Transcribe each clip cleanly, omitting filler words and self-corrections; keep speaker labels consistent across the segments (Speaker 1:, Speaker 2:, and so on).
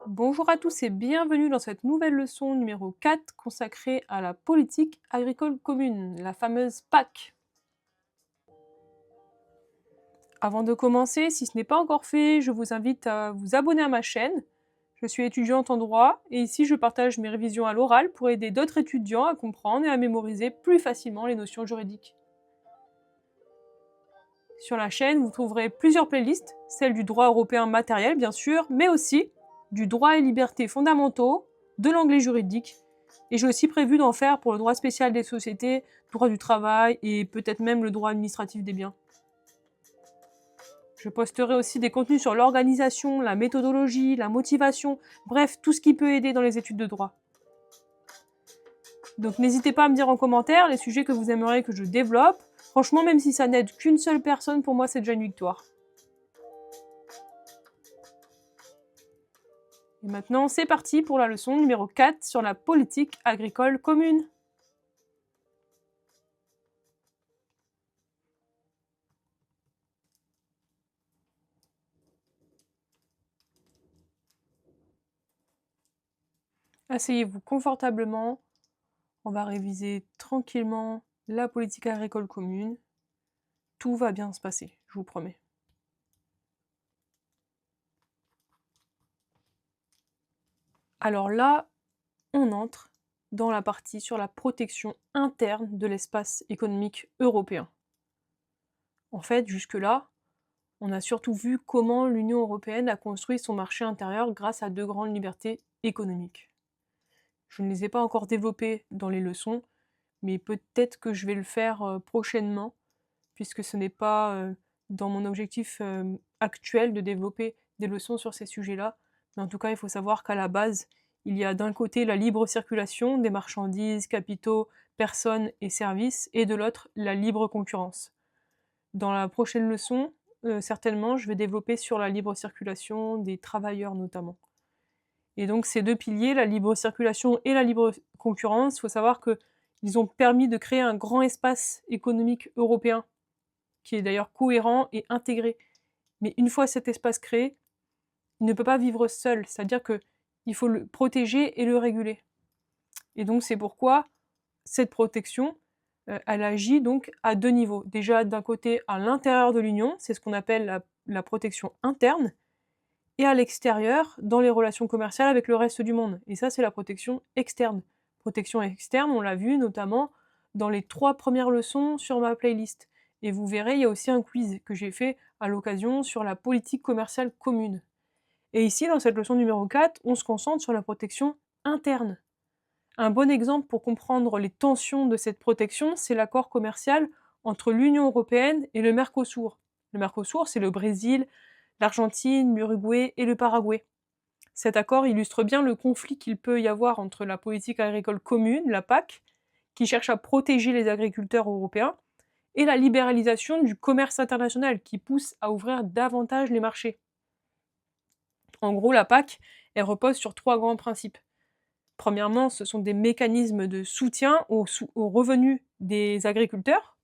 Speaker 1: Bonjour à tous et bienvenue dans cette nouvelle leçon numéro 4 consacrée à la politique agricole commune, la fameuse PAC. Avant de commencer, si ce n'est pas encore fait, je vous invite à vous abonner à ma chaîne. Je suis étudiante en droit et ici je partage mes révisions à l'oral pour aider d'autres étudiants à comprendre et à mémoriser plus facilement les notions juridiques. Sur la chaîne, vous trouverez plusieurs playlists, celle du droit européen matériel bien sûr, mais aussi du droit et libertés fondamentaux, de l'anglais juridique, et j'ai aussi prévu d'en faire pour le droit spécial des sociétés, droit du travail et peut-être même le droit administratif des biens. Je posterai aussi des contenus sur l'organisation, la méthodologie, la motivation, bref, tout ce qui peut aider dans les études de droit. Donc n'hésitez pas à me dire en commentaire les sujets que vous aimeriez que je développe. Franchement, même si ça n'aide qu'une seule personne, pour moi c'est déjà une victoire. Et maintenant, c'est parti pour la leçon numéro 4 sur la politique agricole commune. Asseyez-vous confortablement. On va réviser tranquillement la politique agricole commune. Tout va bien se passer, je vous promets. Alors là, on entre dans la partie sur la protection interne de l'espace économique européen. En fait, jusque-là, on a surtout vu comment l'Union européenne a construit son marché intérieur grâce à deux grandes libertés économiques. Je ne les ai pas encore développées dans les leçons, mais peut-être que je vais le faire prochainement, puisque ce n'est pas dans mon objectif actuel de développer des leçons sur ces sujets-là. Mais en tout cas, il faut savoir qu'à la base, il y a d'un côté la libre circulation des marchandises, capitaux, personnes et services, et de l'autre la libre concurrence. Dans la prochaine leçon, certainement, je vais développer sur la libre circulation des travailleurs notamment. Et donc ces deux piliers, la libre circulation et la libre concurrence, il faut savoir qu'ils ont permis de créer un grand espace économique européen, qui est d'ailleurs cohérent et intégré. Mais une fois cet espace créé, il ne peut pas vivre seul, c'est-à-dire qu'il faut le protéger et le réguler. Et donc c'est pourquoi cette protection, elle agit donc à deux niveaux. Déjà d'un côté à l'intérieur de l'Union, c'est ce qu'on appelle la protection interne, et à l'extérieur, dans les relations commerciales avec le reste du monde. Et ça, c'est la protection externe. Protection externe, on l'a vu notamment dans les 3 premières leçons sur ma playlist. Et vous verrez, il y a aussi un quiz que j'ai fait à l'occasion sur la politique commerciale commune. Et ici, dans cette leçon numéro 4, on se concentre sur la protection interne. Un bon exemple pour comprendre les tensions de cette protection, c'est l'accord commercial entre l'Union européenne et le Mercosur. Le Mercosur, c'est le Brésil, l'Argentine, l'Uruguay et le Paraguay. Cet accord illustre bien le conflit qu'il peut y avoir entre la politique agricole commune, la PAC, qui cherche à protéger les agriculteurs européens, et la libéralisation du commerce international, qui pousse à ouvrir davantage les marchés. En gros, la PAC, elle repose sur 3 grands principes. Premièrement, ce sont des mécanismes de soutien aux revenus des agriculteurs.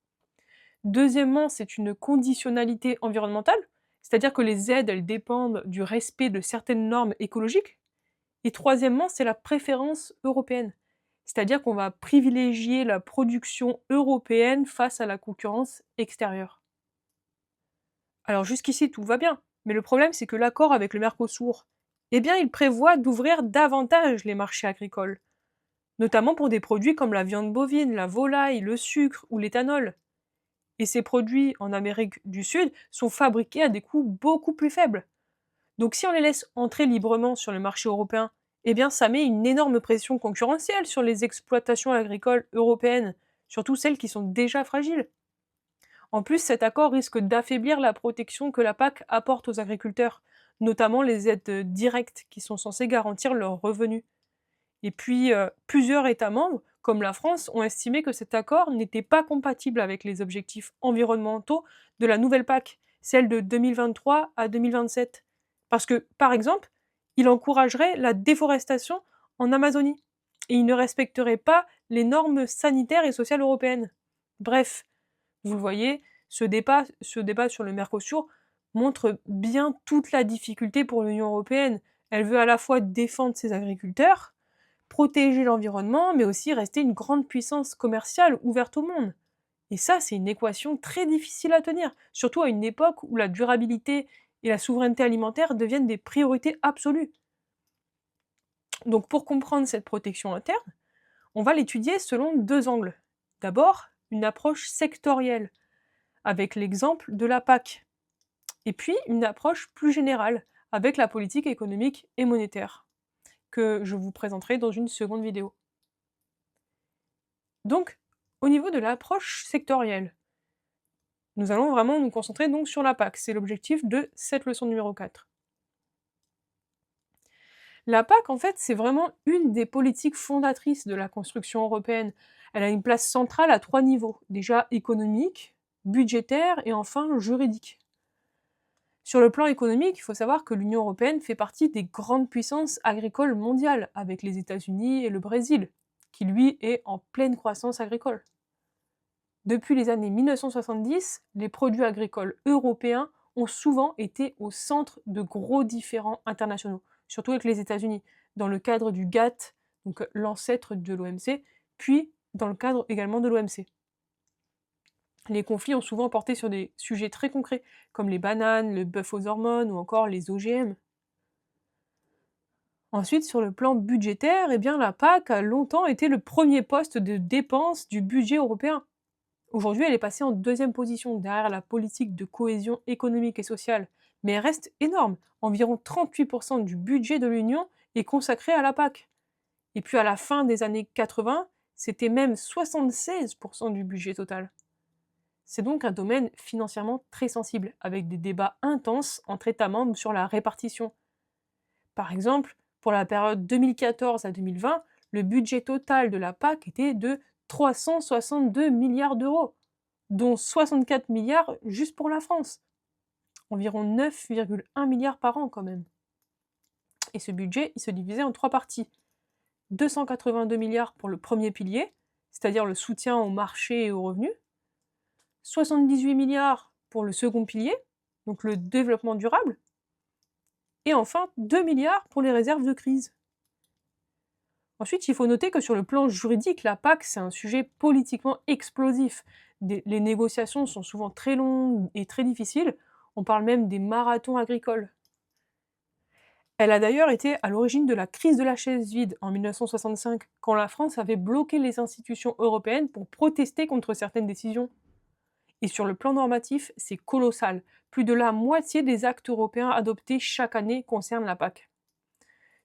Speaker 1: Deuxièmement, c'est une conditionnalité environnementale, c'est-à-dire que les aides, elles dépendent du respect de certaines normes écologiques. Et troisièmement, c'est la préférence européenne, c'est-à-dire qu'on va privilégier la production européenne face à la concurrence extérieure. Alors jusqu'ici, tout va bien, mais le problème, c'est que l'accord avec le Mercosur, eh bien, il prévoit d'ouvrir davantage les marchés agricoles, notamment pour des produits comme la viande bovine, la volaille, le sucre ou l'éthanol. Et ces produits en Amérique du Sud sont fabriqués à des coûts beaucoup plus faibles. Donc si on les laisse entrer librement sur le marché européen, eh bien ça met une énorme pression concurrentielle sur les exploitations agricoles européennes, surtout celles qui sont déjà fragiles. En plus, cet accord risque d'affaiblir la protection que la PAC apporte aux agriculteurs, notamment les aides directes qui sont censées garantir leurs revenus. Et puis, plusieurs États membres, comme la France, ont estimé que cet accord n'était pas compatible avec les objectifs environnementaux de la nouvelle PAC, celle de 2023 à 2027. Parce que, par exemple, il encouragerait la déforestation en Amazonie, et il ne respecterait pas les normes sanitaires et sociales européennes. Bref, vous le voyez, ce débat sur le Mercosur montre bien toute la difficulté pour l'Union européenne. Elle veut à la fois défendre ses agriculteurs, protéger l'environnement, mais aussi rester une grande puissance commerciale ouverte au monde. Et ça, c'est une équation très difficile à tenir, surtout à une époque où la durabilité et la souveraineté alimentaire deviennent des priorités absolues. Donc pour comprendre cette protection interne, on va l'étudier selon deux angles. D'abord, une approche sectorielle, avec l'exemple de la PAC, et puis une approche plus générale, avec la politique économique et monétaire, que je vous présenterai dans une seconde vidéo. Donc, au niveau de l'approche sectorielle, nous allons vraiment nous concentrer donc sur la PAC, c'est l'objectif de cette leçon numéro 4. La PAC, en fait, c'est vraiment une des politiques fondatrices de la construction européenne. Elle a une place centrale à trois niveaux, déjà économique, budgétaire et enfin juridique. Sur le plan économique, il faut savoir que l'Union européenne fait partie des grandes puissances agricoles mondiales, avec les États-Unis et le Brésil, qui lui est en pleine croissance agricole. Depuis les années 1970, les produits agricoles européens ont souvent été au centre de gros différends internationaux, surtout avec les États-Unis, dans le cadre du GATT, donc l'ancêtre de l'OMC, puis dans le cadre également de l'OMC. Les conflits ont souvent porté sur des sujets très concrets, comme les bananes, le bœuf aux hormones ou encore les OGM. Ensuite, sur le plan budgétaire, eh bien, la PAC a longtemps été le premier poste de dépense du budget européen. Aujourd'hui, elle est passée en deuxième position, derrière la politique de cohésion économique et sociale. Mais elle reste énorme. Environ 38% du budget de l'Union est consacré à la PAC. Et puis à la fin des années 80, c'était même 76% du budget total. C'est donc un domaine financièrement très sensible, avec des débats intenses entre États membres sur la répartition. Par exemple, pour la période 2014 à 2020, le budget total de la PAC était de 362 milliards d'euros, dont 64 milliards juste pour la France. Environ 9,1 milliards par an quand même. Et ce budget, il se divisait en trois parties. 282 milliards pour le premier pilier, c'est-à-dire le soutien au marché et aux revenus. 78 milliards pour le second pilier, donc le développement durable. Et enfin, 2 milliards pour les réserves de crise. Ensuite, il faut noter que sur le plan juridique, la PAC, c'est un sujet politiquement explosif. Les négociations sont souvent très longues et très difficiles. On parle même des marathons agricoles. Elle a d'ailleurs été à l'origine de la crise de la chaise vide en 1965, quand la France avait bloqué les institutions européennes pour protester contre certaines décisions. Et sur le plan normatif, c'est colossal. Plus de la moitié des actes européens adoptés chaque année concernent la PAC.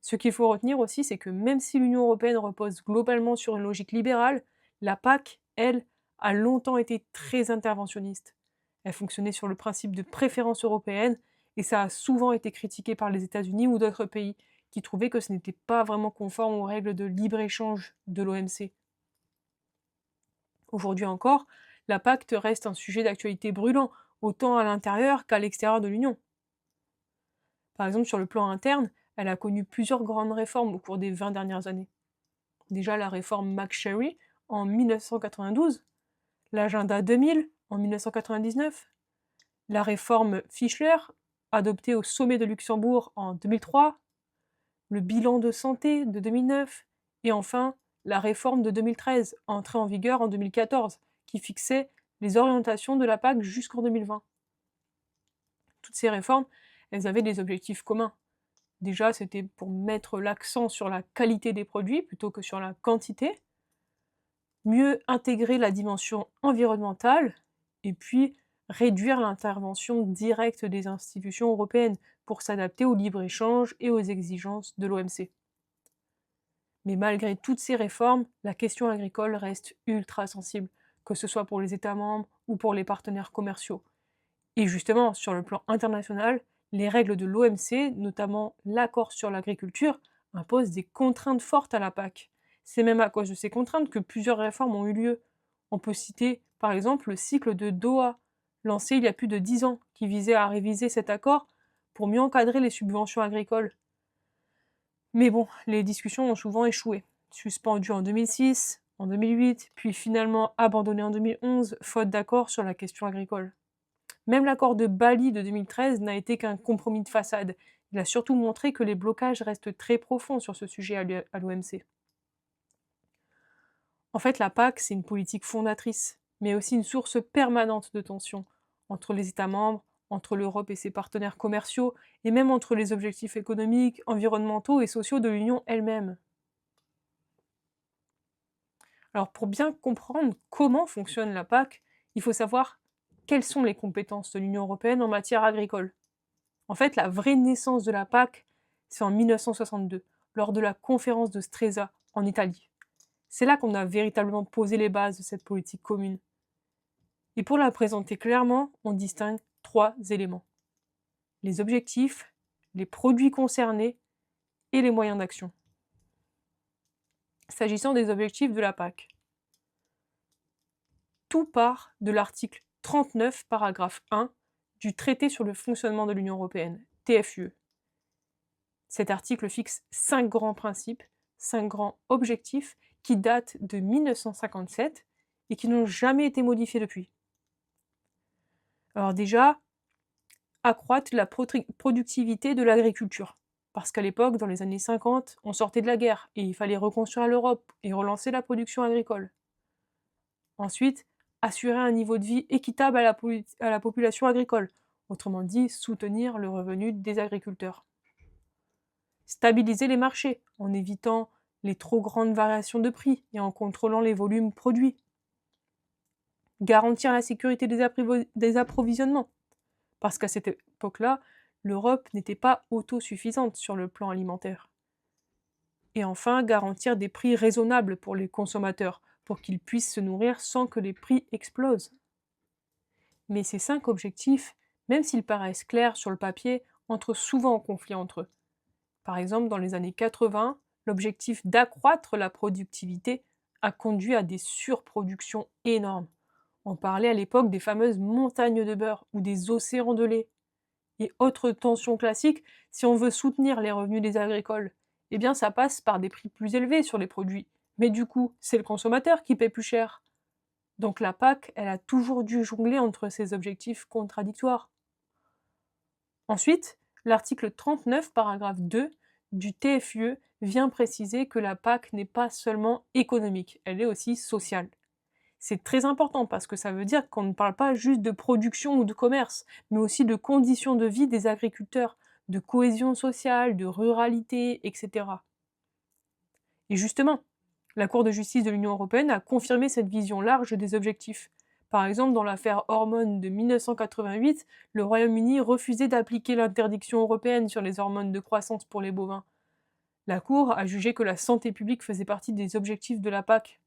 Speaker 1: Ce qu'il faut retenir aussi, c'est que même si l'Union européenne repose globalement sur une logique libérale, la PAC, elle, a longtemps été très interventionniste. Elle fonctionnait sur le principe de préférence européenne, et ça a souvent été critiqué par les États-Unis ou d'autres pays, qui trouvaient que ce n'était pas vraiment conforme aux règles de libre-échange de l'OMC. Aujourd'hui encore, la PAC reste un sujet d'actualité brûlant, autant à l'intérieur qu'à l'extérieur de l'Union. Par exemple, sur le plan interne, elle a connu plusieurs grandes réformes au cours des 20 dernières années. Déjà la réforme McSherry en 1992, l'agenda 2000 en 1999, la réforme Fischler, adoptée au sommet de Luxembourg en 2003, le bilan de santé de 2009, et enfin la réforme de 2013, entrée en vigueur en 2014, qui fixait les orientations de la PAC jusqu'en 2020. Toutes ces réformes, elles avaient des objectifs communs. Déjà, c'était pour mettre l'accent sur la qualité des produits plutôt que sur la quantité, mieux intégrer la dimension environnementale, et puis réduire l'intervention directe des institutions européennes pour s'adapter au libre-échange et aux exigences de l'OMC. Mais malgré toutes ces réformes, la question agricole reste ultra sensible, que ce soit pour les États membres ou pour les partenaires commerciaux. Et justement, sur le plan international, les règles de l'OMC, notamment l'accord sur l'agriculture, imposent des contraintes fortes à la PAC. C'est même à cause de ces contraintes que plusieurs réformes ont eu lieu. On peut citer par exemple le cycle de Doha, lancé il y a plus de 10 ans, qui visait à réviser cet accord pour mieux encadrer les subventions agricoles. Mais bon, les discussions ont souvent échoué. Suspendues en 2006, en 2008, puis finalement abandonnées en 2011, faute d'accord sur la question agricole. Même l'accord de Bali de 2013 n'a été qu'un compromis de façade. Il a surtout montré que les blocages restent très profonds sur ce sujet à l'OMC. En fait, la PAC, c'est une politique fondatrice, mais aussi une source permanente de tensions entre les États membres, entre l'Europe et ses partenaires commerciaux, et même entre les objectifs économiques, environnementaux et sociaux de l'Union elle-même. Alors pour bien comprendre comment fonctionne la PAC, il faut savoir quelles sont les compétences de l'Union européenne en matière agricole. En fait, la vraie naissance de la PAC, c'est en 1962, lors de la conférence de Stresa, en Italie. C'est là qu'on a véritablement posé les bases de cette politique commune. Et pour la présenter clairement, on distingue 3 éléments. Les objectifs, les produits concernés et les moyens d'action. S'agissant des objectifs de la PAC, tout part de l'article 39, paragraphe 1 du traité sur le fonctionnement de l'Union européenne, TFUE. Cet article fixe 5 grands principes, 5 grands objectifs qui datent de 1957 et qui n'ont jamais été modifiés depuis. Alors déjà, accroître la productivité de l'agriculture. Parce qu'à l'époque, dans les années 50, on sortait de la guerre et il fallait reconstruire l'Europe et relancer la production agricole. Ensuite, assurer un niveau de vie équitable à la population agricole, autrement dit, soutenir le revenu des agriculteurs. Stabiliser les marchés en évitant les trop grandes variations de prix et en contrôlant les volumes produits. Garantir la sécurité des approvisionnements, parce qu'à cette époque-là, l'Europe n'était pas autosuffisante sur le plan alimentaire. Et enfin, garantir des prix raisonnables pour les consommateurs, pour qu'ils puissent se nourrir sans que les prix explosent. Mais ces 5 objectifs, même s'ils paraissent clairs sur le papier, entrent souvent en conflit entre eux. Par exemple, dans les années 80, l'objectif d'accroître la productivité a conduit à des surproductions énormes. On parlait à l'époque des fameuses montagnes de beurre ou des océans de lait. Et autre tension classique, si on veut soutenir les revenus des agricoles, eh bien ça passe par des prix plus élevés sur les produits. Mais du coup, c'est le consommateur qui paie plus cher. Donc la PAC, elle a toujours dû jongler entre ces objectifs contradictoires. Ensuite, l'article 39, paragraphe 2 du TFUE vient préciser que la PAC n'est pas seulement économique, elle est aussi sociale. C'est très important parce que ça veut dire qu'on ne parle pas juste de production ou de commerce, mais aussi de conditions de vie des agriculteurs, de cohésion sociale, de ruralité, etc. Et justement, la Cour de justice de l'Union européenne a confirmé cette vision large des objectifs. Par exemple, dans l'affaire Hormones de 1988, le Royaume-Uni refusait d'appliquer l'interdiction européenne sur les hormones de croissance pour les bovins. La Cour a jugé que la santé publique faisait partie des objectifs de la PAC.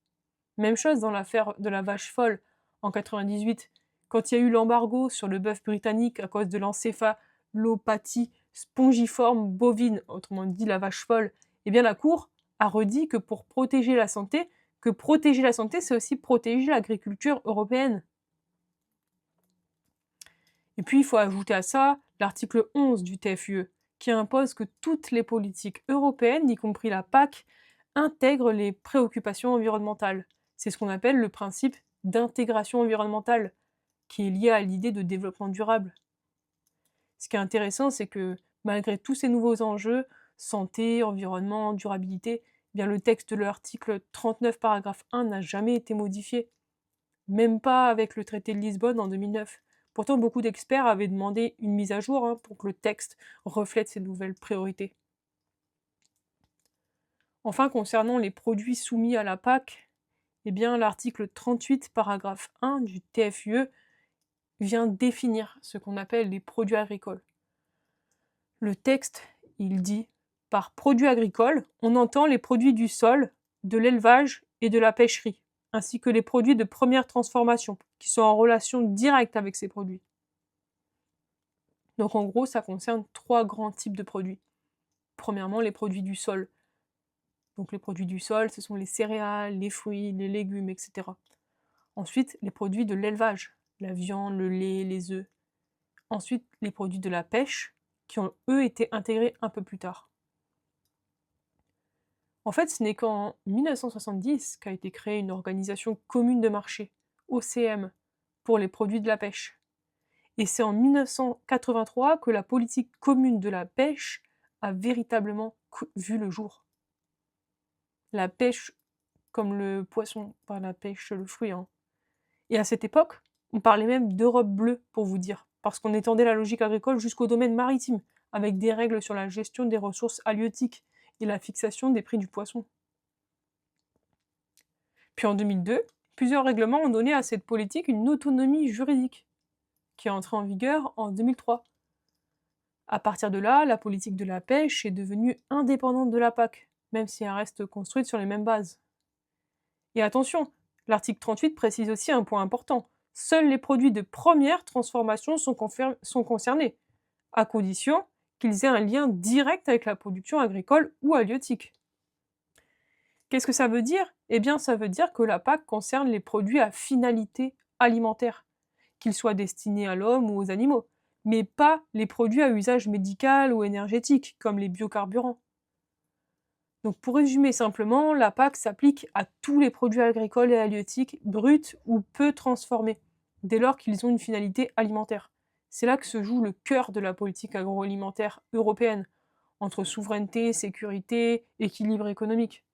Speaker 1: Même chose dans l'affaire de la vache folle, en 1998, quand il y a eu l'embargo sur le bœuf britannique à cause de l'encéphalopathie spongiforme bovine, autrement dit la vache folle, eh bien la Cour a redit que pour protéger la santé, c'est aussi protéger l'agriculture européenne. Et puis il faut ajouter à ça l'article 11 du TFUE, qui impose que toutes les politiques européennes, y compris la PAC, intègrent les préoccupations environnementales. C'est ce qu'on appelle le principe d'intégration environnementale, qui est lié à l'idée de développement durable. Ce qui est intéressant, c'est que malgré tous ces nouveaux enjeux, santé, environnement, durabilité, eh bien le texte de l'article 39, paragraphe 1 n'a jamais été modifié, même pas avec le traité de Lisbonne en 2009. Pourtant, beaucoup d'experts avaient demandé une mise à jour pour que le texte reflète ces nouvelles priorités. Enfin, concernant les produits soumis à la PAC, eh bien, l'article 38, paragraphe 1 du TFUE vient définir ce qu'on appelle les produits agricoles. Le texte, il dit « Par produits agricoles, on entend les produits du sol, de l'élevage et de la pêcherie, ainsi que les produits de première transformation, qui sont en relation directe avec ces produits. » Donc en gros, ça concerne 3 grands types de produits. Premièrement, les produits du sol. Donc les produits du sol, ce sont les céréales, les fruits, les légumes, etc. Ensuite, les produits de l'élevage, la viande, le lait, les œufs. Ensuite, les produits de la pêche, qui ont eux été intégrés un peu plus tard. En fait, ce n'est qu'en 1970 qu'a été créée une organisation commune de marché, OCM, pour les produits de la pêche. Et c'est en 1983 que la politique commune de la pêche a véritablement vu le jour. La pêche comme le poisson, pas la pêche, le fruit, hein. Et à cette époque, on parlait même d'Europe bleue, pour vous dire, parce qu'on étendait la logique agricole jusqu'au domaine maritime, avec des règles sur la gestion des ressources halieutiques et la fixation des prix du poisson. Puis en 2002, plusieurs règlements ont donné à cette politique une autonomie juridique, qui est entrée en vigueur en 2003. À partir de là, la politique de la pêche est devenue indépendante de la PAC, même si elle reste construite sur les mêmes bases. Et attention, l'article 38 précise aussi un point important. Seuls les produits de première transformation sont concernés, à condition qu'ils aient un lien direct avec la production agricole ou halieutique. Qu'est-ce que ça veut dire? Eh bien, ça veut dire que la PAC concerne les produits à finalité alimentaire, qu'ils soient destinés à l'homme ou aux animaux, mais pas les produits à usage médical ou énergétique, comme les biocarburants. Donc pour résumer simplement, la PAC s'applique à tous les produits agricoles et halieutiques bruts ou peu transformés, dès lors qu'ils ont une finalité alimentaire. C'est là que se joue le cœur de la politique agroalimentaire européenne, entre souveraineté, sécurité, équilibre économique.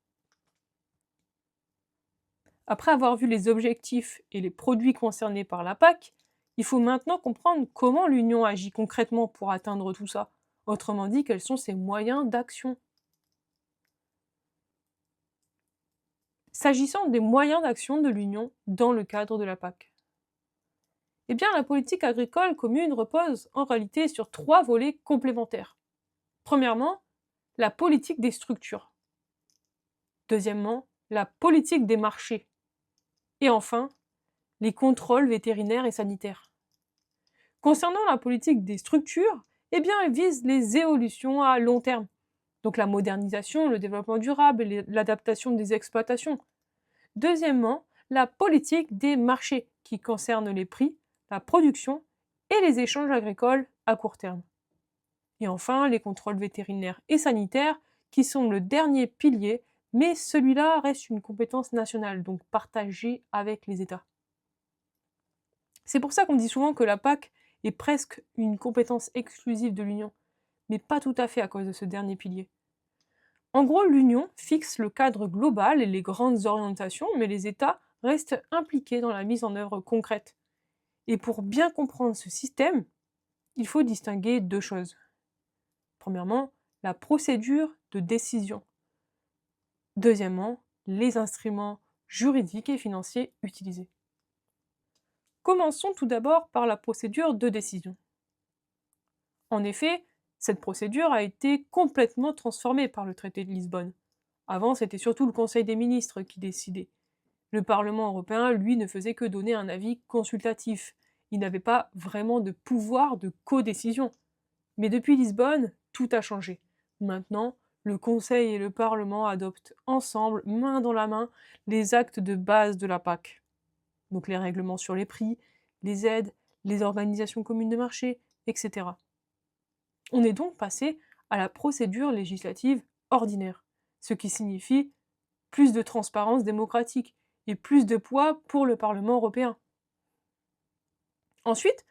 Speaker 1: Après avoir vu les objectifs et les produits concernés par la PAC, il faut maintenant comprendre comment l'Union agit concrètement pour atteindre tout ça. Autrement dit, quels sont ses moyens d'action. S'agissant des moyens d'action de l'Union dans le cadre de la PAC. Eh bien, la politique agricole commune repose en réalité sur 3 volets complémentaires. Premièrement, la politique des structures. Deuxièmement, la politique des marchés. Et enfin, les contrôles vétérinaires et sanitaires. Concernant la politique des structures, eh bien, elle vise les évolutions à long terme. Donc la modernisation, le développement durable et l'adaptation des exploitations. Deuxièmement, la politique des marchés, qui concerne les prix, la production et les échanges agricoles à court terme. Et enfin, les contrôles vétérinaires et sanitaires, qui sont le dernier pilier, mais celui-là reste une compétence nationale, donc partagée avec les États. C'est pour ça qu'on dit souvent que la PAC est presque une compétence exclusive de l'Union, mais pas tout à fait à cause de ce dernier pilier. En gros, l'Union fixe le cadre global et les grandes orientations, mais les États restent impliqués dans la mise en œuvre concrète. Et pour bien comprendre ce système, il faut distinguer 2 choses. Premièrement, la procédure de décision. Deuxièmement, les instruments juridiques et financiers utilisés. Commençons tout d'abord par la procédure de décision. En effet, cette procédure a été complètement transformée par le traité de Lisbonne. Avant, c'était surtout le Conseil des ministres qui décidait. Le Parlement européen, lui, ne faisait que donner un avis consultatif. Il n'avait pas vraiment de pouvoir de codécision. Mais depuis Lisbonne, tout a changé. Maintenant, le Conseil et le Parlement adoptent ensemble, main dans la main, les actes de base de la PAC. Donc les règlements sur les prix, les aides, les organisations communes de marché, etc. On est donc passé à la procédure législative ordinaire, ce qui signifie plus de transparence démocratique et plus de poids pour le Parlement européen. Ensuite,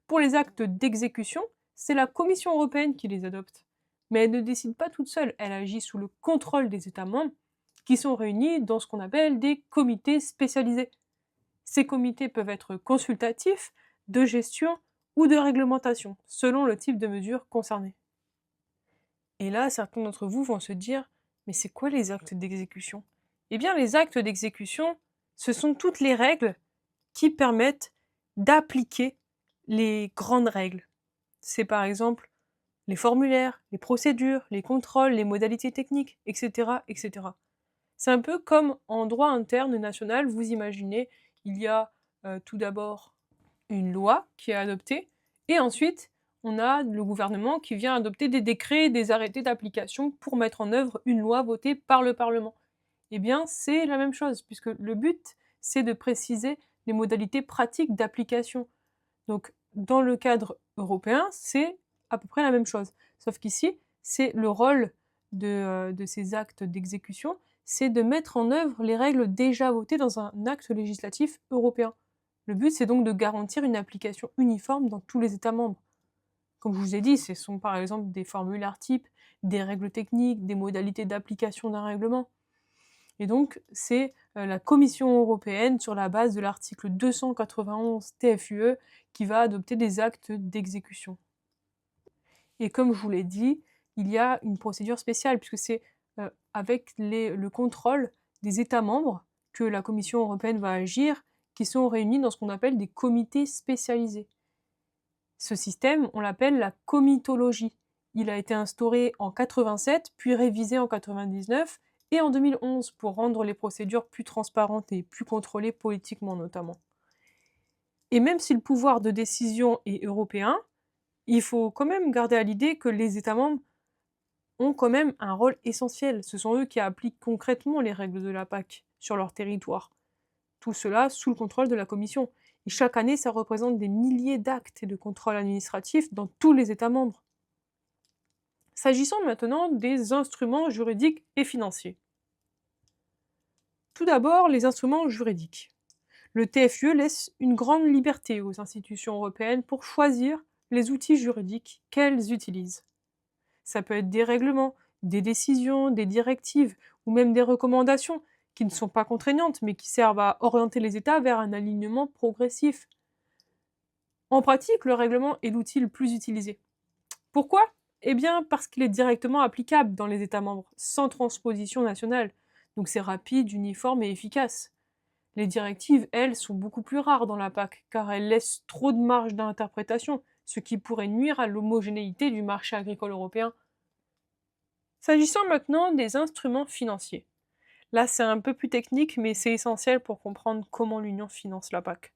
Speaker 1: pour les actes d'exécution, c'est la Commission européenne qui les adopte. Mais elle ne décide pas toute seule, elle agit sous le contrôle des États membres, qui sont réunis dans ce qu'on appelle des comités spécialisés. Ces comités peuvent être consultatifs, de gestion ou de réglementation, selon le type de mesure concernée. Et là, certains d'entre vous vont se dire « Mais c'est quoi les actes d'exécution ?» Eh bien, les actes d'exécution, ce sont toutes les règles qui permettent d'appliquer les grandes règles. C'est par exemple les formulaires, les procédures, les contrôles, les modalités techniques, etc. etc. C'est un peu comme en droit interne national, vous imaginez, il y a tout d'abord une loi qui est adoptée, et ensuite on a le gouvernement qui vient adopter des décrets, des arrêtés d'application pour mettre en œuvre une loi votée par le Parlement. Eh bien, c'est la même chose, puisque le but, c'est de préciser les modalités pratiques d'application. Donc, dans le cadre européen, c'est à peu près la même chose. Sauf qu'ici, c'est le rôle de ces actes d'exécution, c'est de mettre en œuvre les règles déjà votées dans un acte législatif européen. Le but, c'est donc de garantir une application uniforme dans tous les États membres. Comme je vous ai dit, ce sont par exemple des formulaires types, des règles techniques, des modalités d'application d'un règlement. Et donc, c'est la Commission européenne, sur la base de l'article 291 TFUE, qui va adopter des actes d'exécution. Et comme je vous l'ai dit, il y a une procédure spéciale, puisque c'est avec le contrôle des États membres que la Commission européenne va agir, qui sont réunis dans ce qu'on appelle des comités spécialisés. Ce système, on l'appelle la comitologie. Il a été instauré en 87, puis révisé en 99 et en 2011 pour rendre les procédures plus transparentes et plus contrôlées politiquement notamment. Et même si le pouvoir de décision est européen, il faut quand même garder à l'idée que les États membres ont quand même un rôle essentiel. Ce sont eux qui appliquent concrètement les règles de la PAC sur leur territoire. Tout cela sous le contrôle de la Commission. Et chaque année, ça représente des milliers d'actes et de contrôles administratifs dans tous les États membres. S'agissant maintenant des instruments juridiques et financiers. Tout d'abord, les instruments juridiques. Le TFUE laisse une grande liberté aux institutions européennes pour choisir les outils juridiques qu'elles utilisent. Ça peut être des règlements, des décisions, des directives ou même des recommandations qui ne sont pas contraignantes mais qui servent à orienter les États vers un alignement progressif. En pratique, le règlement est l'outil le plus utilisé. Pourquoi ? Eh bien, parce qu'il est directement applicable dans les États membres, sans transposition nationale. Donc c'est rapide, uniforme et efficace. Les directives, elles, sont beaucoup plus rares dans la PAC, car elles laissent trop de marge d'interprétation, ce qui pourrait nuire à l'homogénéité du marché agricole européen. S'agissant maintenant des instruments financiers. Là, c'est un peu plus technique, mais c'est essentiel pour comprendre comment l'Union finance la PAC.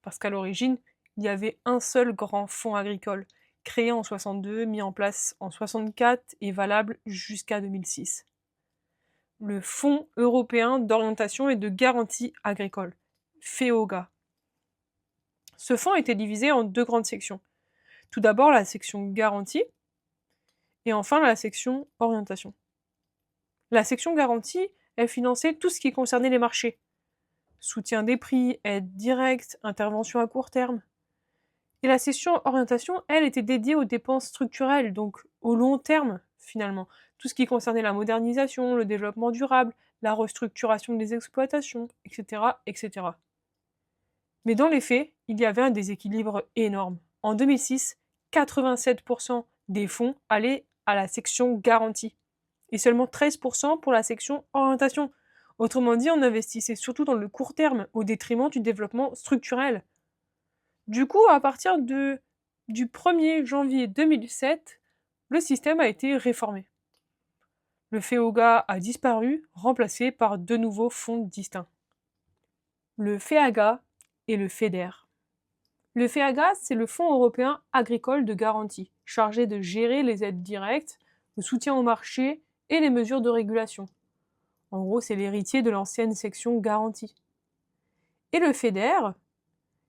Speaker 1: Parce qu'à l'origine, il y avait un seul grand fonds agricole, créé en 62, mis en place en 64 et valable jusqu'à 2006. Le Fonds européen d'orientation et de garantie agricole, FEOGA. Ce fonds était divisé en deux grandes sections. Tout d'abord la section garantie et enfin la section orientation. La section garantie, elle finançait tout ce qui concernait les marchés. Soutien des prix, aide directe, intervention à court terme. Et la section orientation, elle, était dédiée aux dépenses structurelles, donc au long terme, finalement. Tout ce qui concernait la modernisation, le développement durable, la restructuration des exploitations, etc., etc. Mais dans les faits, il y avait un déséquilibre énorme. En 2006, 87% des fonds allaient à la section garantie et seulement 13% pour la section orientation. Autrement dit, on investissait surtout dans le court terme, au détriment du développement structurel. Du coup, à partir du 1er janvier 2007, le système a été réformé. Le FEOGA a disparu, remplacé par deux nouveaux fonds distincts. Le FEAGA et le FEDER. Le FEAGA, c'est le Fonds européen agricole de garantie, chargé de gérer les aides directes, le soutien au marché et les mesures de régulation. En gros, c'est l'héritier de l'ancienne section garantie. Et le FEDER,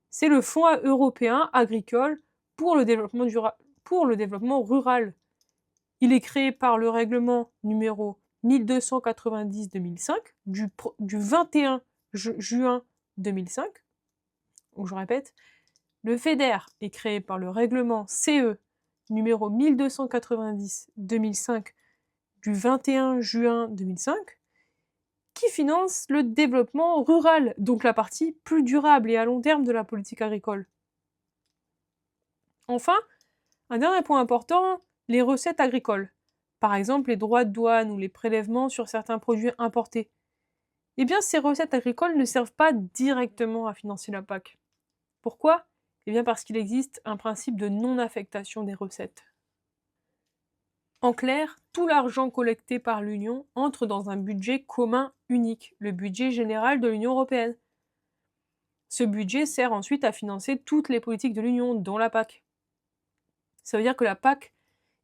Speaker 1: c'est le Fonds européen agricole pour le développement rural. Il est créé par le règlement numéro 1290-2005 du 21 juin 2005. Donc je répète, le FEDER est créé par le règlement CE numéro 1290-2005 du 21 juin 2005 qui finance le développement rural, donc la partie plus durable et à long terme de la politique agricole. Enfin, un dernier point important, les recettes agricoles. Par exemple, les droits de douane ou les prélèvements sur certains produits importés. Eh bien, ces recettes agricoles ne servent pas directement à financer la PAC. Pourquoi ? Eh bien, parce qu'il existe un principe de non-affectation des recettes. En clair, tout l'argent collecté par l'Union entre dans un budget commun unique, le budget général de l'Union européenne. Ce budget sert ensuite à financer toutes les politiques de l'Union, dont la PAC. Ça veut dire que la PAC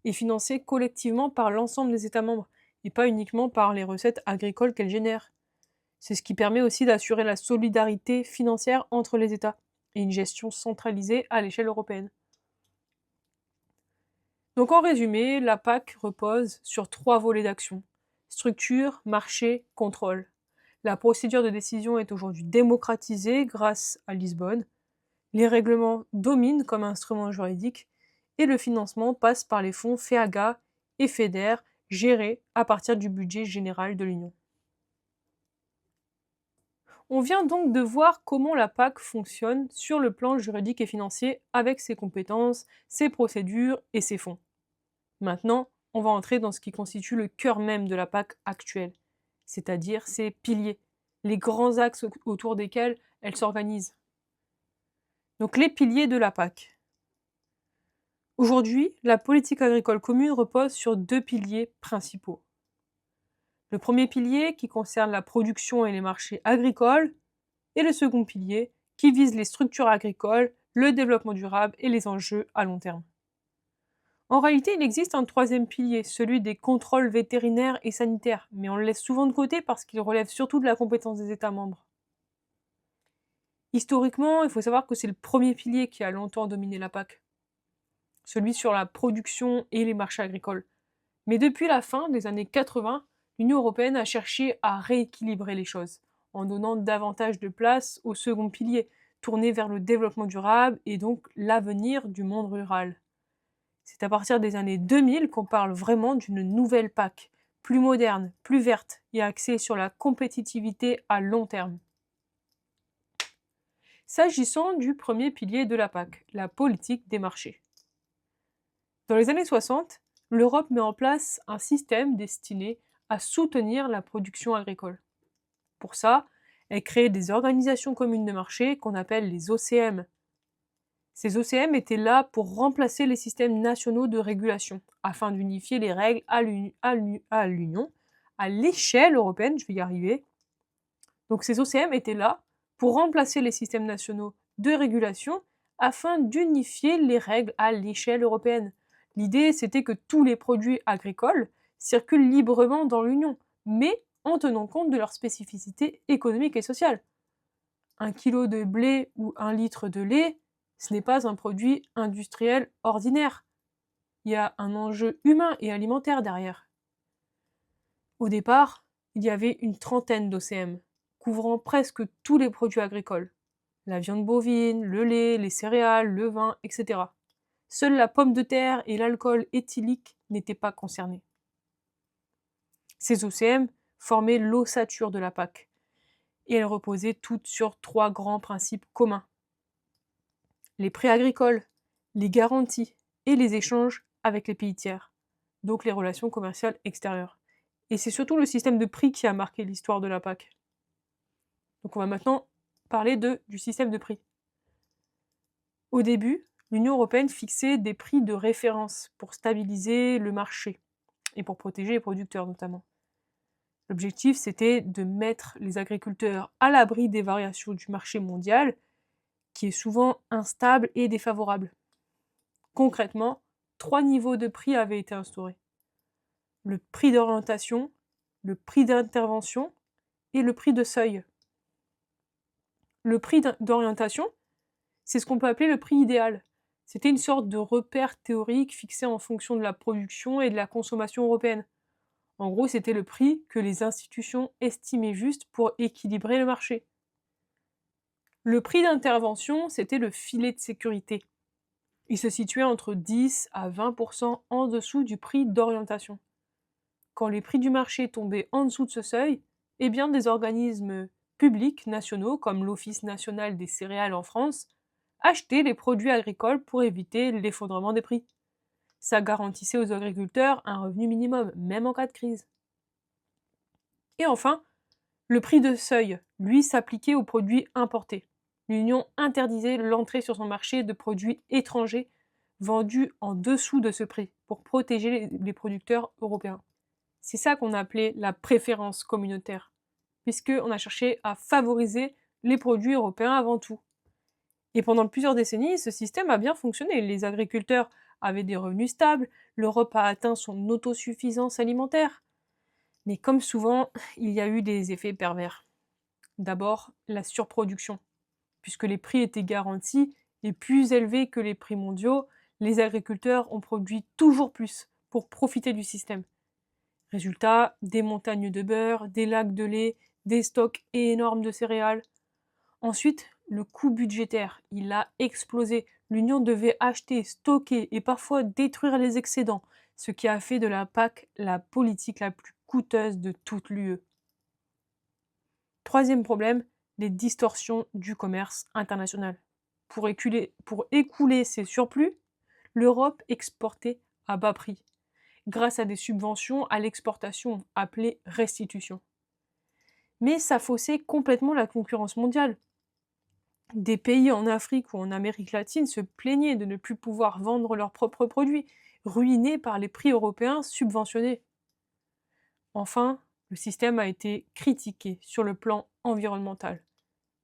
Speaker 1: est financée collectivement par l'ensemble des États membres, et pas uniquement par les recettes agricoles qu'elle génère. C'est ce qui permet aussi d'assurer la solidarité financière entre les États, et une gestion centralisée à l'échelle européenne. Donc en résumé, la PAC repose sur trois volets d'action: structure, marché, contrôle. La procédure de décision est aujourd'hui démocratisée grâce à Lisbonne. Les règlements dominent comme instrument juridique et le financement passe par les fonds FEAGA et FEDER gérés à partir du budget général de l'Union. On vient donc de voir comment la PAC fonctionne sur le plan juridique et financier avec ses compétences, ses procédures et ses fonds. Maintenant, on va entrer dans ce qui constitue le cœur même de la PAC actuelle, c'est-à-dire ses piliers, les grands axes autour desquels elle s'organise. Donc les piliers de la PAC. Aujourd'hui, la politique agricole commune repose sur deux piliers principaux. Le premier pilier qui concerne la production et les marchés agricoles, et le second pilier qui vise les structures agricoles, le développement durable et les enjeux à long terme. En réalité, il existe un troisième pilier, celui des contrôles vétérinaires et sanitaires, mais on le laisse souvent de côté parce qu'il relève surtout de la compétence des États membres. Historiquement, il faut savoir que c'est le premier pilier qui a longtemps dominé la PAC, celui sur la production et les marchés agricoles. Mais depuis la fin des années 80, l'Union européenne a cherché à rééquilibrer les choses, en donnant davantage de place au second pilier, tourné vers le développement durable et donc l'avenir du monde rural. C'est à partir des années 2000 qu'on parle vraiment d'une nouvelle PAC, plus moderne, plus verte et axée sur la compétitivité à long terme. S'agissant du premier pilier de la PAC, la politique des marchés. Dans les années 60, l'Europe met en place un système destiné à soutenir la production agricole. Pour ça, elle crée des organisations communes de marché qu'on appelle les OCM. Ces OCM étaient là pour remplacer les systèmes nationaux de régulation, afin d'unifier les règles à l'Union, à l'échelle européenne, je vais y arriver. Donc ces OCM étaient là pour remplacer les systèmes nationaux de régulation, afin d'unifier les règles à l'échelle européenne. L'idée, c'était que tous les produits agricoles circulent librement dans l'Union, mais en tenant compte de leurs spécificités économiques et sociales. 1 kilo de blé ou 1 litre de lait, ce n'est pas un produit industriel ordinaire. Il y a un enjeu humain et alimentaire derrière. Au départ, il y avait une trentaine d'OCM, couvrant presque tous les produits agricoles. La viande bovine, le lait, les céréales, le vin, etc. Seule la pomme de terre et l'alcool éthylique n'étaient pas concernés. Ces OCM formaient l'ossature de la PAC, et elles reposaient toutes sur 3 grands principes communs. Les prix agricoles, les garanties et les échanges avec les pays tiers, donc les relations commerciales extérieures. Et c'est surtout le système de prix qui a marqué l'histoire de la PAC. Donc on va maintenant parler du système de prix. Au début, l'Union européenne fixait des prix de référence pour stabiliser le marché et pour protéger les producteurs notamment. L'objectif, c'était de mettre les agriculteurs à l'abri des variations du marché mondial, qui est souvent instable et défavorable. Concrètement, 3 niveaux de prix avaient été instaurés. Le prix d'orientation, le prix d'intervention et le prix de seuil. Le prix d'orientation, c'est ce qu'on peut appeler le prix idéal. C'était une sorte de repère théorique fixé en fonction de la production et de la consommation européenne. En gros, c'était le prix que les institutions estimaient juste pour équilibrer le marché. Le prix d'intervention, c'était le filet de sécurité. Il se situait entre 10 à 20% en dessous du prix d'orientation. Quand les prix du marché tombaient en dessous de ce seuil, eh bien des organismes publics nationaux, comme l'Office national des céréales en France, achetaient les produits agricoles pour éviter l'effondrement des prix. Ça garantissait aux agriculteurs un revenu minimum, même en cas de crise. Et enfin, le prix de seuil, lui, s'appliquait aux produits importés. L'Union interdisait l'entrée sur son marché de produits étrangers vendus en dessous de ce prix, pour protéger les producteurs européens. C'est ça qu'on a appelé la préférence communautaire, puisqu'on a cherché à favoriser les produits européens avant tout. Et pendant plusieurs décennies, ce système a bien fonctionné. Les agriculteurs avaient des revenus stables, l'Europe a atteint son autosuffisance alimentaire. Mais comme souvent, il y a eu des effets pervers. D'abord, la surproduction. Puisque les prix étaient garantis et plus élevés que les prix mondiaux, les agriculteurs ont produit toujours plus pour profiter du système. Résultat, des montagnes de beurre, des lacs de lait, des stocks énormes de céréales. Ensuite, le coût budgétaire, il a explosé. L'Union devait acheter, stocker et parfois détruire les excédents, ce qui a fait de la PAC la politique la plus coûteuse de toute l'UE. Troisième problème, les distorsions du commerce international. Pour écouler ses surplus, l'Europe exportait à bas prix, grâce à des subventions à l'exportation appelées restitution. Mais ça faussait complètement la concurrence mondiale. Des pays en Afrique ou en Amérique latine se plaignaient de ne plus pouvoir vendre leurs propres produits, ruinés par les prix européens subventionnés. Enfin, le système a été critiqué sur le plan environnemental,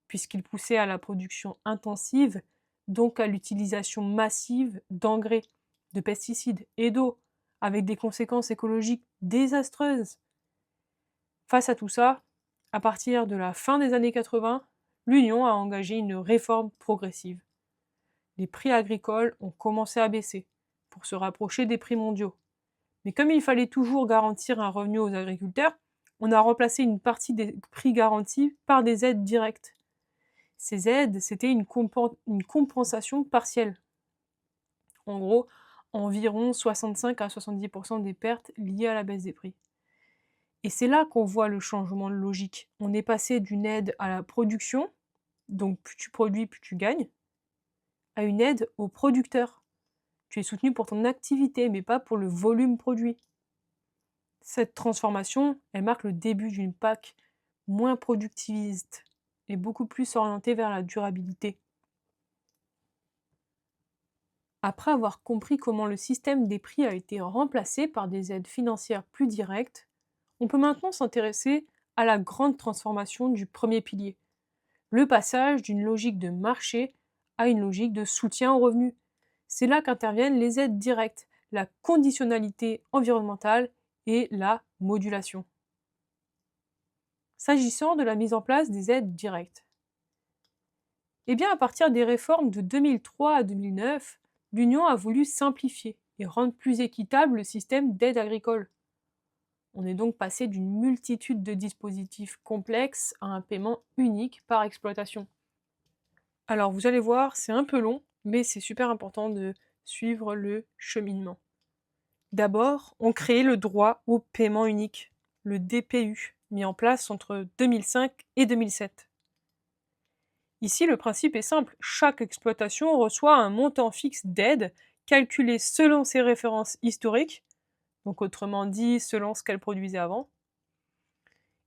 Speaker 1: puisqu'il poussait à la production intensive, donc à l'utilisation massive d'engrais, de pesticides et d'eau, avec des conséquences écologiques désastreuses. Face à tout ça, à partir de la fin des années 80, l'Union a engagé une réforme progressive. Les prix agricoles ont commencé à baisser pour se rapprocher des prix mondiaux. Mais comme il fallait toujours garantir un revenu aux agriculteurs, on a remplacé une partie des prix garantis par des aides directes. Ces aides, c'était une compensation partielle. En gros, environ 65 à 70% des pertes liées à la baisse des prix. Et c'est là qu'on voit le changement de logique. On est passé d'une aide à la production, donc plus tu produis, plus tu gagnes, à une aide aux producteurs. Tu es soutenu pour ton activité, mais pas pour le volume produit. Cette transformation, elle marque le début d'une PAC moins productiviste et beaucoup plus orientée vers la durabilité. Après avoir compris comment le système des prix a été remplacé par des aides financières plus directes, on peut maintenant s'intéresser à la grande transformation du premier pilier, le passage d'une logique de marché à une logique de soutien aux revenus. C'est là qu'interviennent les aides directes, la conditionnalité environnementale et la modulation. S'agissant de la mise en place des aides directes. Eh bien, à partir des réformes de 2003 à 2009, l'Union a voulu simplifier et rendre plus équitable le système d'aide agricole. On est donc passé d'une multitude de dispositifs complexes à un paiement unique par exploitation. Alors vous allez voir, c'est un peu long, mais c'est super important de suivre le cheminement. D'abord, on crée le droit au paiement unique, le DPU, mis en place entre 2005 et 2007. Ici, le principe est simple, chaque exploitation reçoit un montant fixe d'aide calculé selon ses références historiques, donc autrement dit, selon ce qu'elle produisait avant.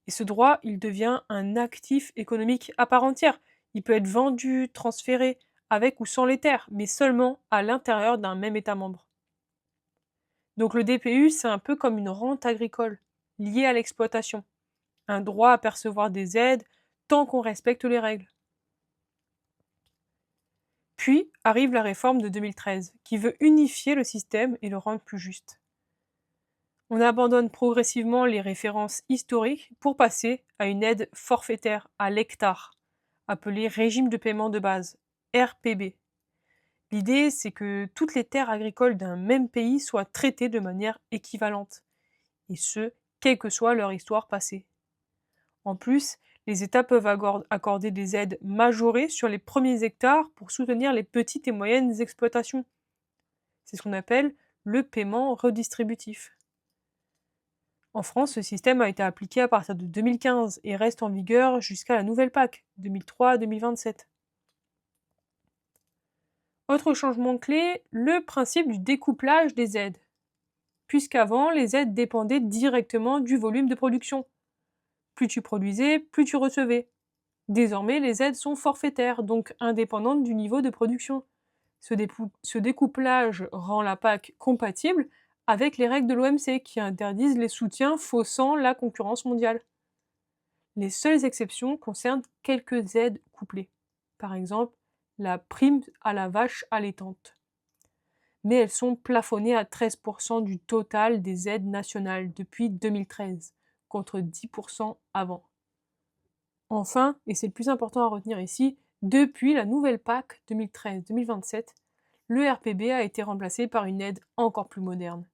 Speaker 1: Et ce droit, il devient un actif économique à part entière. Il peut être vendu, transféré, avec ou sans les terres, mais seulement à l'intérieur d'un même État membre. Donc le DPU, c'est un peu comme une rente agricole, liée à l'exploitation. Un droit à percevoir des aides tant qu'on respecte les règles. Puis arrive la réforme de 2013, qui veut unifier le système et le rendre plus juste. On abandonne progressivement les références historiques pour passer à une aide forfaitaire à l'hectare, appelée régime de paiement de base, RPB. L'idée, c'est que toutes les terres agricoles d'un même pays soient traitées de manière équivalente, et ce, quelle que soit leur histoire passée. En plus, les États peuvent accorder des aides majorées sur les premiers hectares pour soutenir les petites et moyennes exploitations. C'est ce qu'on appelle le paiement redistributif. En France, ce système a été appliqué à partir de 2015 et reste en vigueur jusqu'à la nouvelle PAC, 2003-2027. Autre changement clé, le principe du découplage des aides. Puisqu'avant, les aides dépendaient directement du volume de production. Plus tu produisais, plus tu recevais. Désormais, les aides sont forfaitaires, donc indépendantes du niveau de production. Ce découplage rend la PAC compatible avec les règles de l'OMC qui interdisent les soutiens faussant la concurrence mondiale. Les seules exceptions concernent quelques aides couplées. Par exemple, la prime à la vache allaitante. Mais elles sont plafonnées à 13% du total des aides nationales depuis 2013, contre 10% avant. Enfin, et c'est le plus important à retenir ici, depuis la nouvelle PAC 2013-2027, le RPB a été remplacé par une aide encore plus moderne,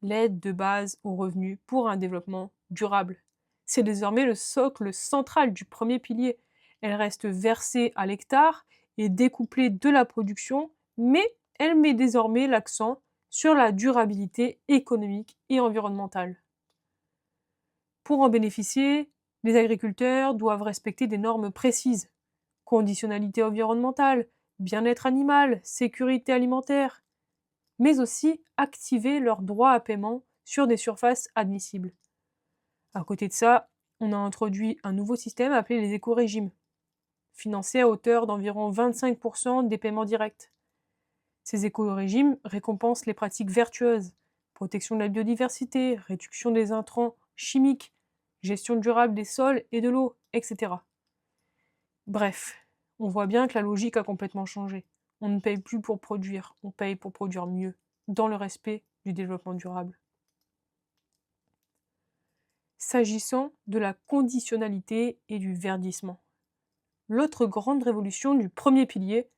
Speaker 1: l'aide de base aux revenus pour un développement durable. C'est désormais le socle central du premier pilier. Elle reste versée à l'hectare et découplée de la production, mais elle met désormais l'accent sur la durabilité économique et environnementale. Pour en bénéficier, les agriculteurs doivent respecter des normes précises: conditionnalité environnementale, bien-être animal, sécurité alimentaire, mais aussi activer leur droit à paiement sur des surfaces admissibles. À côté de ça, on a introduit un nouveau système appelé les éco-régimes, financé à hauteur d'environ 25% des paiements directs. Ces éco-régimes récompensent les pratiques vertueuses: protection de la biodiversité, réduction des intrants chimiques, gestion durable des sols et de l'eau, etc. Bref, on voit bien que la logique a complètement changé. On ne paye plus pour produire, on paye pour produire mieux, dans le respect du développement durable. S'agissant de la conditionnalité et du verdissement, l'autre grande révolution du premier pilier,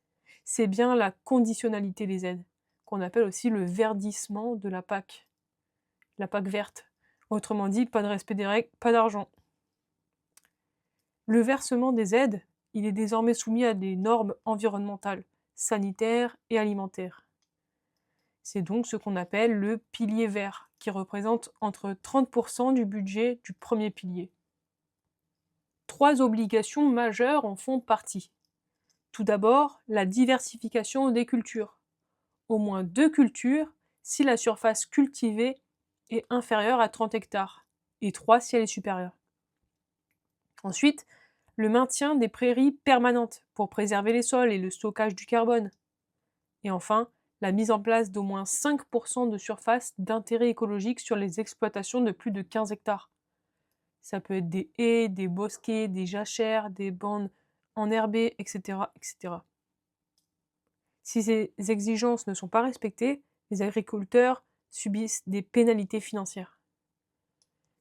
Speaker 1: c'est bien la conditionnalité des aides, qu'on appelle aussi le verdissement de la PAC verte. Autrement dit, pas de respect des règles, pas d'argent. Le versement des aides, il est désormais soumis à des normes environnementales, sanitaires et alimentaires. C'est donc ce qu'on appelle le pilier vert, qui représente entre 30% du budget du premier pilier. 3 obligations majeures en font partie. Tout d'abord, la diversification des cultures. Au moins 2 cultures si la surface cultivée est inférieure à 30 hectares, et 3 si elle est supérieure. Ensuite, le maintien des prairies permanentes pour préserver les sols et le stockage du carbone. Et enfin, la mise en place d'au moins 5% de surface d'intérêt écologique sur les exploitations de plus de 15 hectares. Ça peut être des haies, des bosquets, des jachères, des bandes enherbées, etc., etc. Si ces exigences ne sont pas respectées, les agriculteurs subissent des pénalités financières.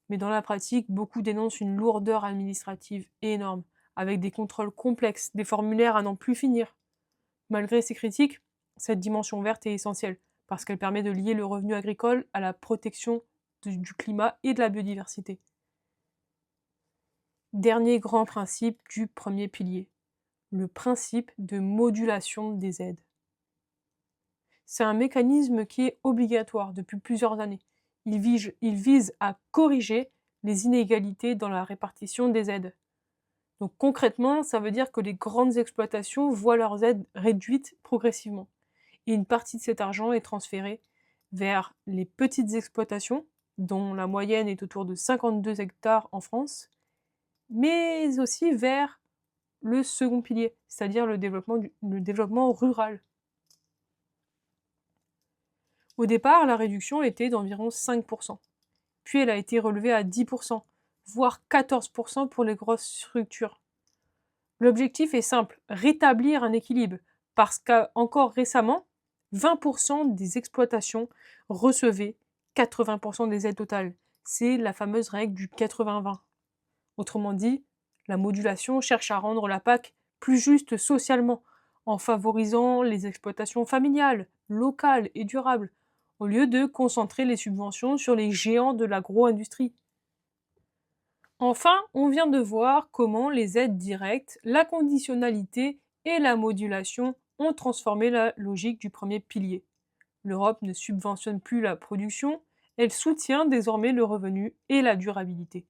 Speaker 1: Mais dans la pratique, beaucoup dénoncent une lourdeur administrative énorme, avec des contrôles complexes, des formulaires à n'en plus finir. Malgré ces critiques, cette dimension verte est essentielle, parce qu'elle permet de lier le revenu agricole à la protection du climat et de la biodiversité. Dernier grand principe du premier pilier, le principe de modulation des aides. C'est un mécanisme qui est obligatoire depuis plusieurs années. Il vise à corriger les inégalités dans la répartition des aides. Donc concrètement, ça veut dire que les grandes exploitations voient leurs aides réduites progressivement. Et une partie de cet argent est transférée vers les petites exploitations, dont la moyenne est autour de 52 hectares en France, mais aussi vers le second pilier, c'est-à-dire le développement rural. Au départ, la réduction était d'environ 5%, puis elle a été relevée à 10%, voire 14% pour les grosses structures. L'objectif est simple, rétablir un équilibre, parce qu'encore récemment, 20% des exploitations recevaient 80% des aides totales. C'est la fameuse règle du 80-20. Autrement dit, la modulation cherche à rendre la PAC plus juste socialement, en favorisant les exploitations familiales, locales et durables, au lieu de concentrer les subventions sur les géants de l'agro-industrie. Enfin, on vient de voir comment les aides directes, la conditionnalité et la modulation ont transformé la logique du premier pilier. L'Europe ne subventionne plus la production, elle soutient désormais le revenu et la durabilité.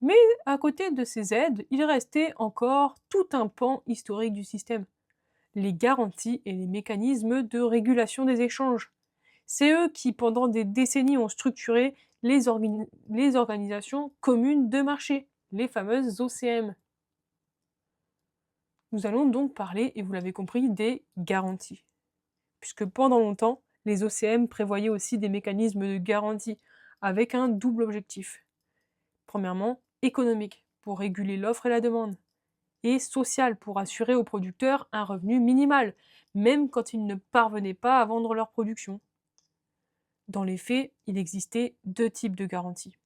Speaker 1: Mais à côté de ces aides, il restait encore tout un pan historique du système: les garanties et les mécanismes de régulation des échanges. C'est eux qui, pendant des décennies, ont structuré les organisations communes de marché, les fameuses OCM. Nous allons donc parler, et vous l'avez compris, des garanties. Puisque pendant longtemps, les OCM prévoyaient aussi des mécanismes de garantie, avec un double objectif. Premièrement, économique, pour réguler l'offre et la demande, et social, pour assurer aux producteurs un revenu minimal, même quand ils ne parvenaient pas à vendre leur production. Dans les faits, il existait 2 types de garanties.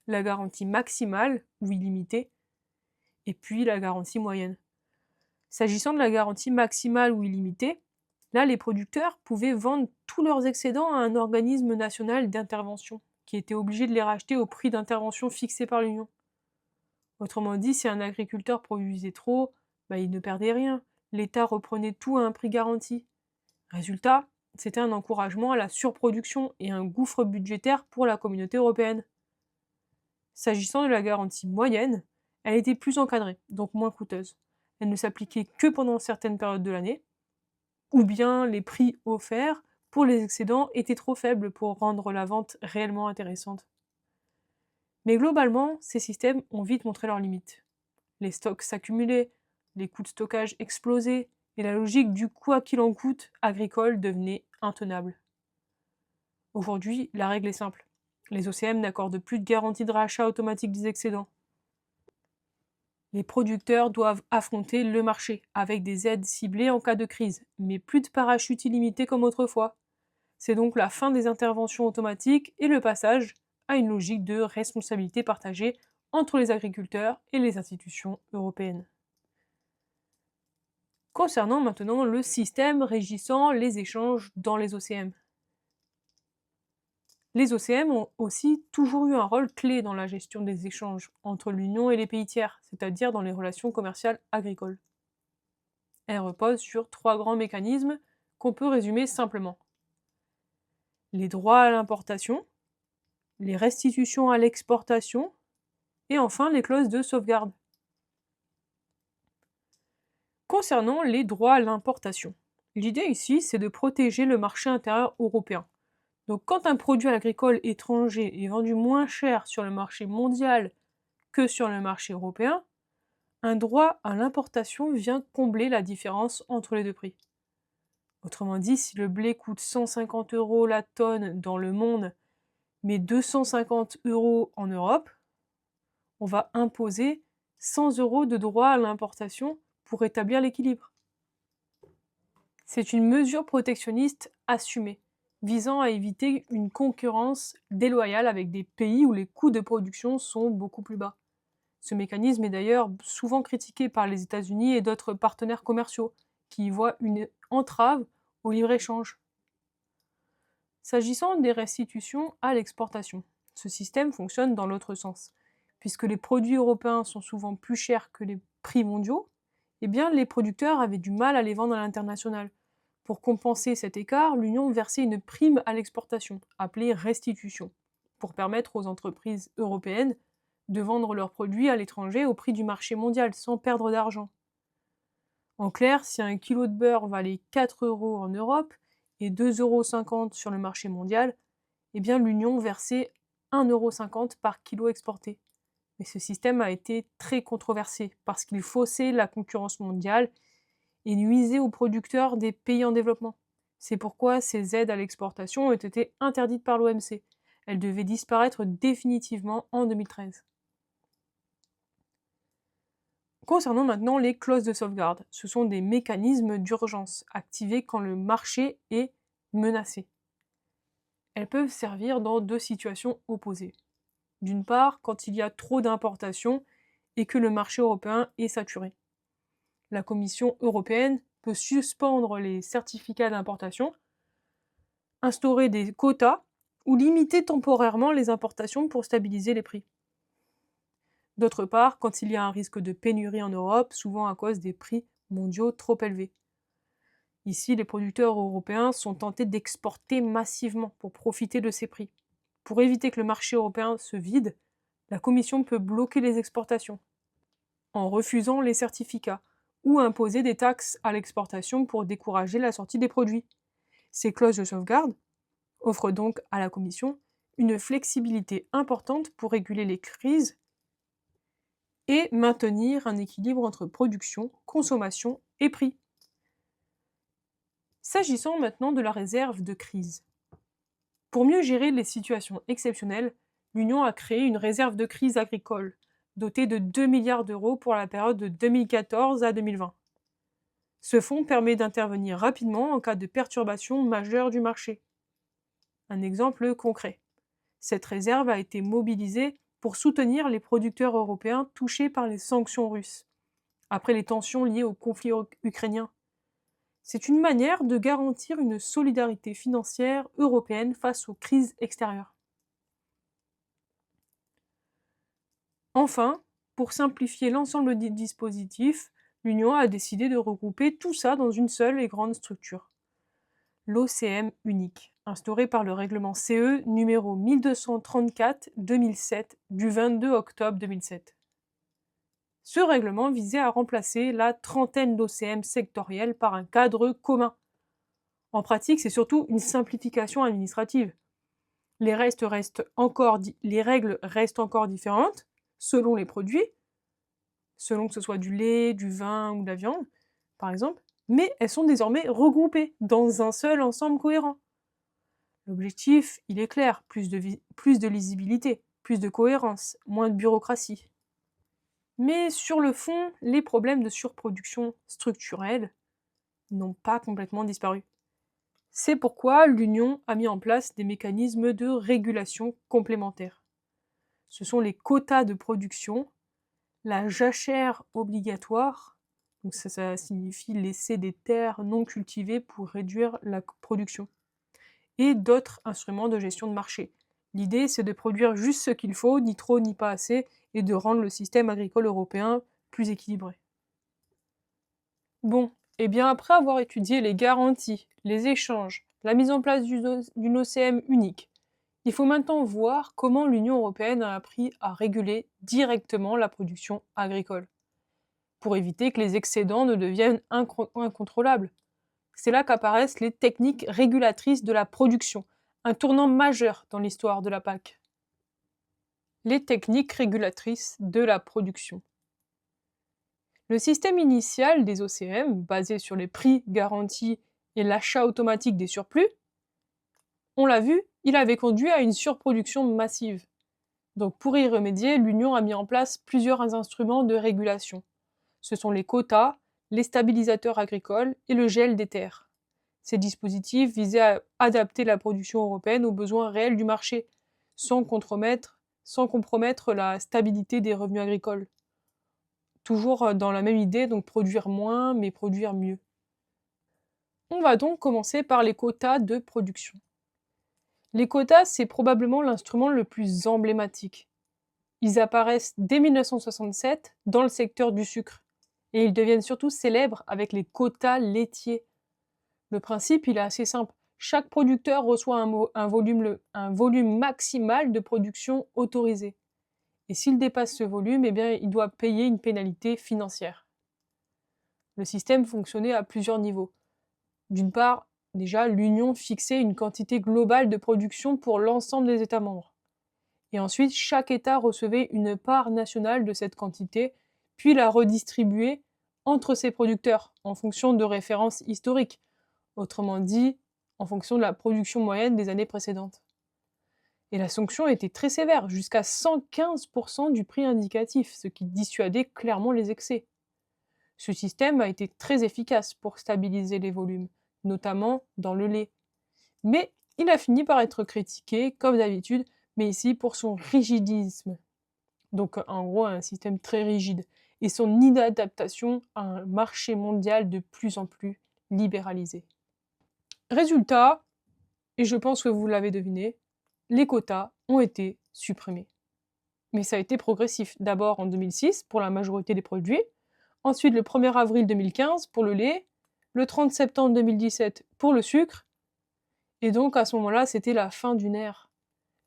Speaker 1: La garantie maximale, ou illimitée, et puis la garantie moyenne. S'agissant de la garantie maximale ou illimitée, là, les producteurs pouvaient vendre tous leurs excédents à un organisme national d'intervention, qui était obligé de les racheter au prix d'intervention fixé par l'Union. Autrement dit, si un agriculteur produisait trop, il ne perdait rien. L'État reprenait tout à un prix garanti. Résultat, c'était un encouragement à la surproduction et un gouffre budgétaire pour la communauté européenne. S'agissant de la garantie moyenne, elle était plus encadrée, donc moins coûteuse. Elle ne s'appliquait que pendant certaines périodes de l'année, ou bien les prix offerts pour les excédents étaient trop faibles pour rendre la vente réellement intéressante. Mais globalement, ces systèmes ont vite montré leurs limites. Les stocks s'accumulaient, les coûts de stockage explosaient, et la logique du quoi qu'il en coûte agricole devenait intenable. Aujourd'hui, la règle est simple. Les OCM n'accordent plus de garantie de rachat automatique des excédents. Les producteurs doivent affronter le marché avec des aides ciblées en cas de crise, mais plus de parachutes illimités comme autrefois. C'est donc la fin des interventions automatiques et le passage à une logique de responsabilité partagée entre les agriculteurs et les institutions européennes. Concernant maintenant le système régissant les échanges dans les OCM. Les OCM ont aussi toujours eu un rôle clé dans la gestion des échanges entre l'Union et les pays tiers, c'est-à-dire dans les relations commerciales agricoles. Elles reposent sur 3 grands mécanismes qu'on peut résumer simplement. Les droits à l'importation, les restitutions à l'exportation et enfin les clauses de sauvegarde. Concernant les droits à l'importation, l'idée ici c'est de protéger le marché intérieur européen. Donc quand un produit agricole étranger est vendu moins cher sur le marché mondial que sur le marché européen, un droit à l'importation vient combler la différence entre les deux prix. Autrement dit, si le blé coûte 150 € la tonne dans le monde, mais 250 € en Europe, on va imposer 100 € de droit à l'importation pour établir l'équilibre. C'est une mesure protectionniste assumée, visant à éviter une concurrence déloyale avec des pays où les coûts de production sont beaucoup plus bas. Ce mécanisme est d'ailleurs souvent critiqué par les États-Unis et d'autres partenaires commerciaux, qui y voient une entrave au libre-échange. S'agissant des restitutions à l'exportation, ce système fonctionne dans l'autre sens. Puisque les produits européens sont souvent plus chers que les prix mondiaux, les producteurs avaient du mal à les vendre à l'international. Pour compenser cet écart, l'Union versait une prime à l'exportation, appelée restitution, pour permettre aux entreprises européennes de vendre leurs produits à l'étranger au prix du marché mondial sans perdre d'argent. En clair, si un kilo de beurre valait 4 € en Europe et 2,50 € sur le marché mondial, l'Union versait 1,50 € par kilo exporté. Mais ce système a été très controversé parce qu'il faussait la concurrence mondiale et nuisait aux producteurs des pays en développement. C'est pourquoi ces aides à l'exportation ont été interdites par l'OMC. Elles devaient disparaître définitivement en 2013. Concernant maintenant les clauses de sauvegarde, ce sont des mécanismes d'urgence activés quand le marché est menacé. Elles peuvent servir dans 2 situations opposées. D'une part, quand il y a trop d'importations et que le marché européen est saturé. La Commission européenne peut suspendre les certificats d'importation, instaurer des quotas ou limiter temporairement les importations pour stabiliser les prix. D'autre part, quand il y a un risque de pénurie en Europe, souvent à cause des prix mondiaux trop élevés. Ici, les producteurs européens sont tentés d'exporter massivement pour profiter de ces prix. Pour éviter que le marché européen se vide, la Commission peut bloquer les exportations en refusant les certificats ou imposer des taxes à l'exportation pour décourager la sortie des produits. Ces clauses de sauvegarde offrent donc à la Commission une flexibilité importante pour réguler les crises et maintenir un équilibre entre production, consommation et prix. S'agissant maintenant de la réserve de crise. Pour mieux gérer les situations exceptionnelles, l'Union a créé une réserve de crise agricole, dotée de 2 milliards d'euros pour la période de 2014 à 2020. Ce fonds permet d'intervenir rapidement en cas de perturbation majeure du marché. Un exemple concret. Cette réserve a été mobilisée pour soutenir les producteurs européens touchés par les sanctions russes, après les tensions liées au conflit ukrainien. C'est une manière de garantir une solidarité financière européenne face aux crises extérieures. Enfin, pour simplifier l'ensemble des dispositifs, l'Union a décidé de regrouper tout ça dans une seule et grande structure, l'OCM unique, instauré par le règlement CE numéro 1234-2007 du 22 octobre 2007. Ce règlement visait à remplacer la trentaine d'OCM sectoriels par un cadre commun. En pratique, c'est surtout une simplification administrative. Les règles restent encore différentes selon les produits, selon que ce soit du lait, du vin ou de la viande, par exemple, mais elles sont désormais regroupées dans un seul ensemble cohérent. L'objectif, il est clair, plus de lisibilité, plus de cohérence, moins de bureaucratie. Mais sur le fond, les problèmes de surproduction structurelle n'ont pas complètement disparu. C'est pourquoi l'Union a mis en place des mécanismes de régulation complémentaires. Ce sont les quotas de production, la jachère obligatoire, donc ça signifie laisser des terres non cultivées pour réduire la production, et d'autres instruments de gestion de marché. L'idée, c'est de produire juste ce qu'il faut, ni trop ni pas assez, et de rendre le système agricole européen plus équilibré. Bon, et bien après avoir étudié les garanties, les échanges, la mise en place d'une OCM unique, il faut maintenant voir comment l'Union européenne a appris à réguler directement la production agricole, pour éviter que les excédents ne deviennent incontrôlables. C'est là qu'apparaissent les techniques régulatrices de la production, un tournant majeur dans l'histoire de la PAC. Les techniques régulatrices de la production. Le système initial des OCM, basé sur les prix garantis et l'achat automatique des surplus, on l'a vu, il avait conduit à une surproduction massive. Donc pour y remédier, l'Union a mis en place plusieurs instruments de régulation. Ce sont les quotas, les stabilisateurs agricoles et le gel des terres. Ces dispositifs visaient à adapter la production européenne aux besoins réels du marché, sans compromettre la stabilité des revenus agricoles. Toujours dans la même idée, donc produire moins, mais produire mieux. On va donc commencer par les quotas de production. Les quotas, c'est probablement l'instrument le plus emblématique. Ils apparaissent dès 1967 dans le secteur du sucre, et ils deviennent surtout célèbres avec les quotas laitiers. Le principe, il est assez simple. Chaque producteur reçoit un volume maximal de production autorisé. Et s'il dépasse ce volume, eh bien, il doit payer une pénalité financière. Le système fonctionnait à plusieurs niveaux. D'une part, déjà, l'Union fixait une quantité globale de production pour l'ensemble des États membres. Et ensuite, chaque État recevait une part nationale de cette quantité, puis la redistribuait entre ses producteurs, en fonction de références historiques, autrement dit, en fonction de la production moyenne des années précédentes. Et la sanction était très sévère, jusqu'à 115% du prix indicatif, ce qui dissuadait clairement les excès. Ce système a été très efficace pour stabiliser les volumes, notamment dans le lait. Mais il a fini par être critiqué, comme d'habitude, mais ici pour son rigidisme. Donc en gros un système très rigide, et son inadaptation à un marché mondial de plus en plus libéralisé. Résultat, et je pense que vous l'avez deviné, les quotas ont été supprimés. Mais ça a été progressif, d'abord en 2006 pour la majorité des produits, ensuite le 1er avril 2015 pour le lait, le 30 septembre 2017 pour le sucre, et donc à ce moment-là c'était la fin d'une ère.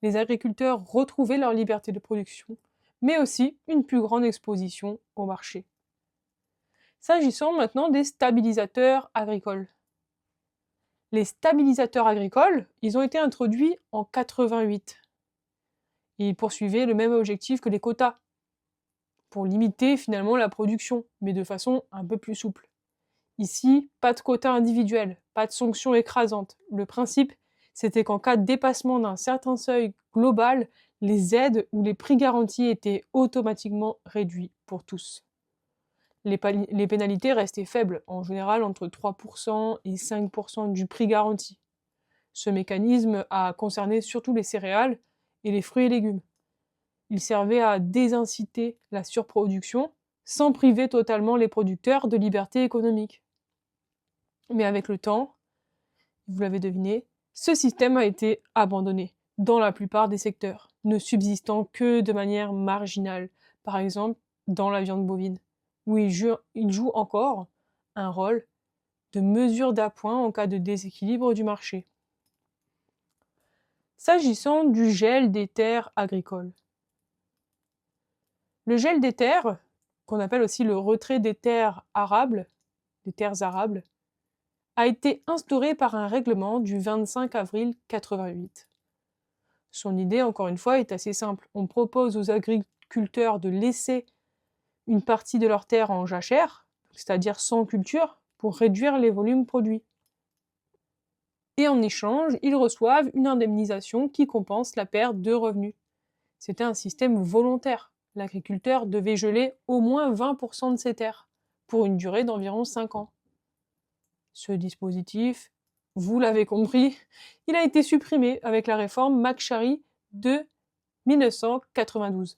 Speaker 1: Les agriculteurs retrouvaient leur liberté de production, mais aussi une plus grande exposition au marché. S'agissant maintenant des stabilisateurs agricoles. Les stabilisateurs agricoles, ils ont été introduits en 88. Ils poursuivaient le même objectif que les quotas, pour limiter finalement la production, mais de façon un peu plus souple. Ici, pas de quotas individuels, pas de sanctions écrasantes. Le principe, c'était qu'en cas de dépassement d'un certain seuil global, les aides ou les prix garantis étaient automatiquement réduits pour tous. Les pénalités restaient faibles, en général entre 3% et 5% du prix garanti. Ce mécanisme a concerné surtout les céréales et les fruits et légumes. Il servait à désinciter la surproduction sans priver totalement les producteurs de liberté économique. Mais avec le temps, vous l'avez deviné, ce système a été abandonné dans la plupart des secteurs, ne subsistant que de manière marginale, par exemple dans la viande bovine, où il joue encore un rôle de mesure d'appoint en cas de déséquilibre du marché. S'agissant du gel des terres agricoles. Le gel des terres, qu'on appelle aussi le retrait des terres arables, a été instauré par un règlement du 25 avril 88. Son idée, encore une fois, est assez simple. On propose aux agriculteurs de laisser une partie de leurs terres en jachère, c'est-à-dire sans culture, pour réduire les volumes produits. Et en échange, ils reçoivent une indemnisation qui compense la perte de revenus. C'était un système volontaire. L'agriculteur devait geler au moins 20% de ses terres, pour une durée d'environ 5 ans. Ce dispositif, vous l'avez compris, il a été supprimé avec la réforme McSharry de 1992.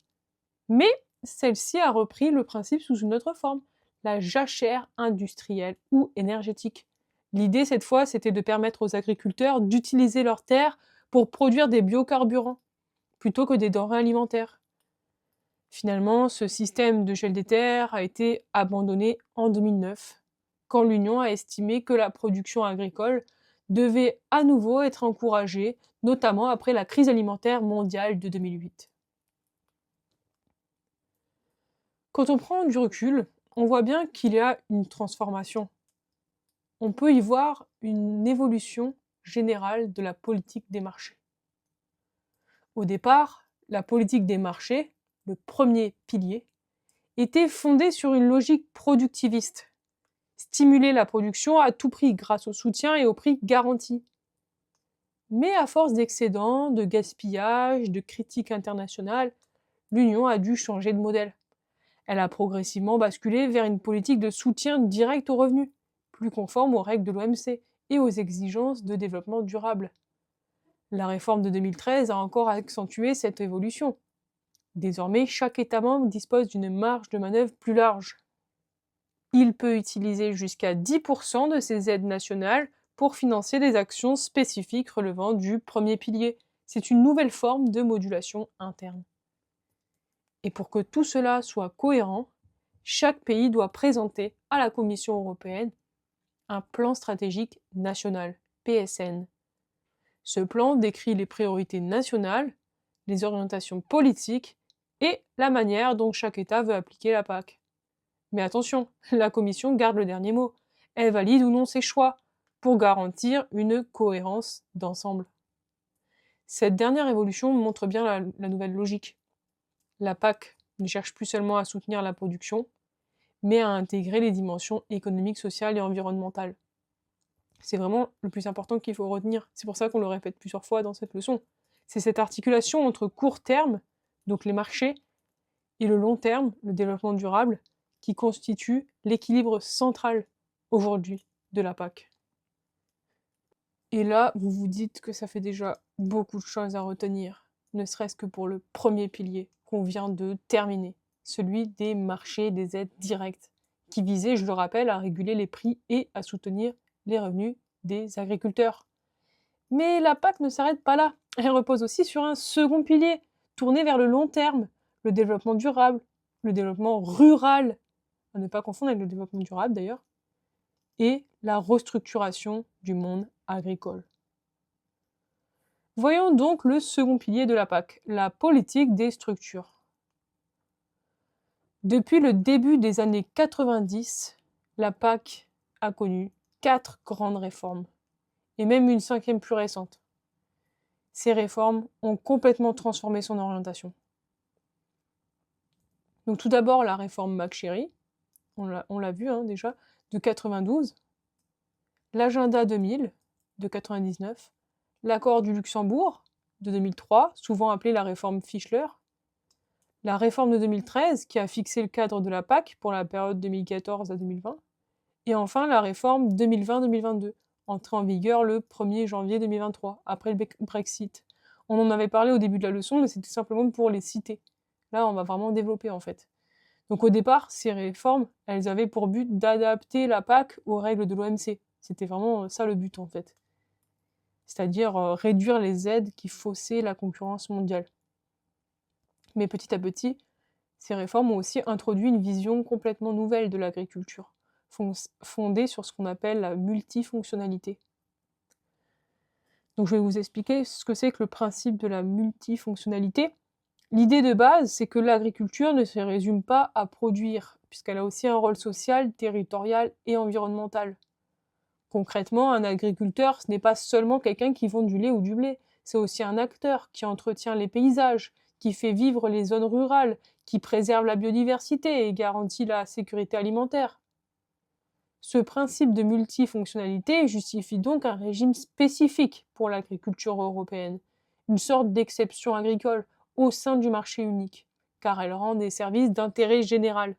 Speaker 1: Mais celle-ci a repris le principe sous une autre forme, la jachère industrielle ou énergétique. L'idée, cette fois, c'était de permettre aux agriculteurs d'utiliser leurs terres pour produire des biocarburants, plutôt que des denrées alimentaires. Finalement, ce système de gel des terres a été abandonné en 2009, quand l'Union a estimé que la production agricole devait à nouveau être encouragée, notamment après la crise alimentaire mondiale de 2008. Quand on prend du recul, on voit bien qu'il y a une transformation. On peut y voir une évolution générale de la politique des marchés. Au départ, la politique des marchés, le premier pilier, était fondée sur une logique productiviste. Stimuler la production à tout prix grâce au soutien et au prix garanti. Mais à force d'excédents, de gaspillage, de critiques internationales, l'Union a dû changer de modèle. Elle a progressivement basculé vers une politique de soutien direct aux revenus, plus conforme aux règles de l'OMC et aux exigences de développement durable. La réforme de 2013 a encore accentué cette évolution. Désormais, chaque État membre dispose d'une marge de manœuvre plus large. Il peut utiliser jusqu'à 10% de ses aides nationales pour financer des actions spécifiques relevant du premier pilier. C'est une nouvelle forme de modulation interne. Et pour que tout cela soit cohérent, chaque pays doit présenter à la Commission européenne un plan stratégique national, PSN. Ce plan décrit les priorités nationales, les orientations politiques et la manière dont chaque État veut appliquer la PAC. Mais attention, la Commission garde le dernier mot. Elle valide ou non ses choix pour garantir une cohérence d'ensemble. Cette dernière évolution montre bien la nouvelle logique. La PAC ne cherche plus seulement à soutenir la production, mais à intégrer les dimensions économiques, sociales et environnementales. C'est vraiment le plus important qu'il faut retenir. C'est pour ça qu'on le répète plusieurs fois dans cette leçon. C'est cette articulation entre court terme, donc les marchés, et le long terme, le développement durable, qui constitue l'équilibre central aujourd'hui de la PAC. Et là, vous vous dites que ça fait déjà beaucoup de choses à retenir, ne serait-ce que pour le premier pilier qu'on vient de terminer, celui des marchés des aides directes, qui visait, je le rappelle, à réguler les prix et à soutenir les revenus des agriculteurs. Mais la PAC ne s'arrête pas là, elle repose aussi sur un second pilier, tourné vers le long terme, le développement durable, le développement rural, à ne pas confondre avec le développement durable d'ailleurs, et la restructuration du monde agricole. Voyons donc le second pilier de la PAC, la politique des structures. Depuis le début des années 90, la PAC a connu 4 grandes réformes, et même une 5e plus récente. Ces réformes ont complètement transformé son orientation. Donc tout d'abord la réforme McSharry, on l'a vu déjà, de 92, l'agenda 2000 de 99, l'accord du Luxembourg de 2003, souvent appelé la réforme Fischler, la réforme de 2013 qui a fixé le cadre de la PAC pour la période 2014 à 2020, et enfin la réforme 2020-2022, entrée en vigueur le 1er janvier 2023, après le Brexit. On en avait parlé au début de la leçon, mais c'était simplement pour les citer. Là, on va vraiment développer en fait. Donc au départ, ces réformes, elles avaient pour but d'adapter la PAC aux règles de l'OMC. C'était vraiment ça le but en fait. C'est-à-dire réduire les aides qui faussaient la concurrence mondiale. Mais petit à petit, Ces réformes ont aussi introduit une vision complètement nouvelle de l'agriculture, fondée sur ce qu'on appelle la multifonctionnalité. Donc je vais vous expliquer ce que c'est que le principe de la multifonctionnalité. L'idée de base, c'est que l'agriculture ne se résume pas à produire, puisqu'elle a aussi un rôle social, territorial et environnemental. Concrètement, un agriculteur, ce n'est pas seulement quelqu'un qui vend du lait ou du blé, c'est aussi un acteur qui entretient les paysages, qui fait vivre les zones rurales, qui préserve la biodiversité et garantit la sécurité alimentaire. Ce principe de multifonctionnalité justifie donc un régime spécifique pour l'agriculture européenne, une sorte d'exception agricole au sein du marché unique, car elle rend des services d'intérêt général.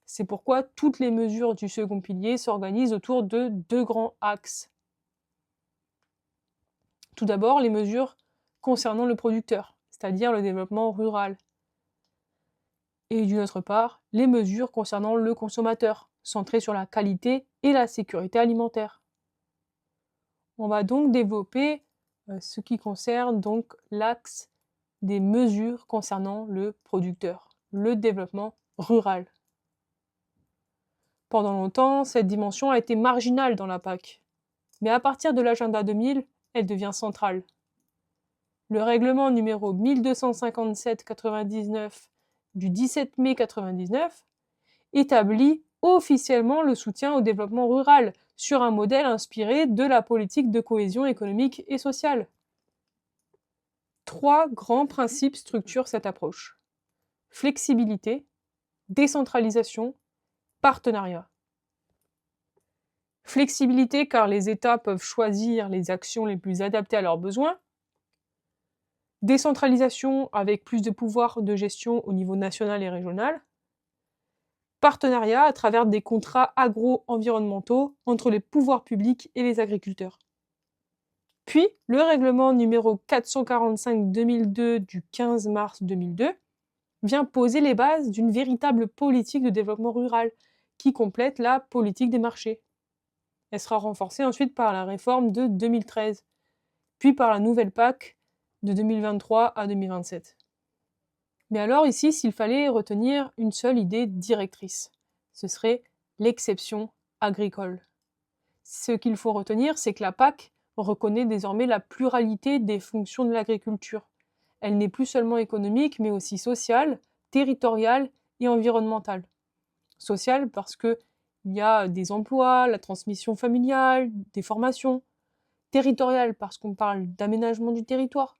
Speaker 1: C'est pourquoi toutes les mesures du second pilier s'organisent autour de deux grands axes. Tout d'abord, les mesures concernant le producteur, c'est-à-dire le développement rural. Et d'une autre part, les mesures concernant le consommateur, centrées sur la qualité et la sécurité alimentaire. On va donc développer ce qui concerne donc l'axe des mesures concernant le producteur, le développement rural. Pendant longtemps, cette dimension a été marginale dans la PAC. Mais à partir de l'agenda 2000, elle devient centrale. Le règlement numéro 1257/99 du 17 mai 1999 établit officiellement le soutien au développement rural sur un modèle inspiré de la politique de cohésion économique et sociale. Trois grands principes structurent cette approche: flexibilité, décentralisation, partenariat. Flexibilité car les États peuvent choisir les actions les plus adaptées à leurs besoins. Décentralisation avec plus de pouvoir de gestion au niveau national et régional. Partenariat à travers des contrats agro-environnementaux entre les pouvoirs publics et les agriculteurs. Puis, le règlement numéro 445/2002 du 15 mars 2002 vient poser les bases d'une véritable politique de développement rural qui complète la politique des marchés. Elle sera renforcée ensuite par la réforme de 2013, puis par la nouvelle PAC de 2023 à 2027. Mais alors ici, s'il fallait retenir une seule idée directrice, ce serait l'exception agricole. Ce qu'il faut retenir, c'est que la PAC reconnaît désormais la pluralité des fonctions de l'agriculture. Elle n'est plus seulement économique, mais aussi sociale, territoriale et environnementale. Sociale parce qu'il y a des emplois, la transmission familiale, des formations. Territoriale parce qu'on parle d'aménagement du territoire,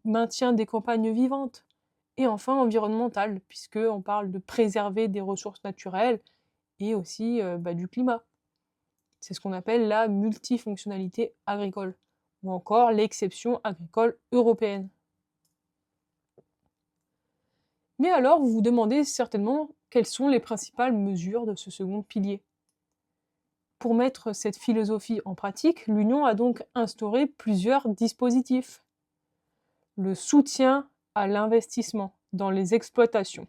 Speaker 1: maintien des campagnes vivantes. Et enfin environnementale, puisqu'on parle de préserver des ressources naturelles et aussi du climat. C'est ce qu'on appelle la multifonctionnalité agricole, ou encore l'exception agricole européenne. Mais alors, vous vous demandez certainement quelles sont les principales mesures de ce second pilier. Pour mettre cette philosophie en pratique, l'Union a donc instauré plusieurs dispositifs. Le soutien à l'investissement dans les exploitations.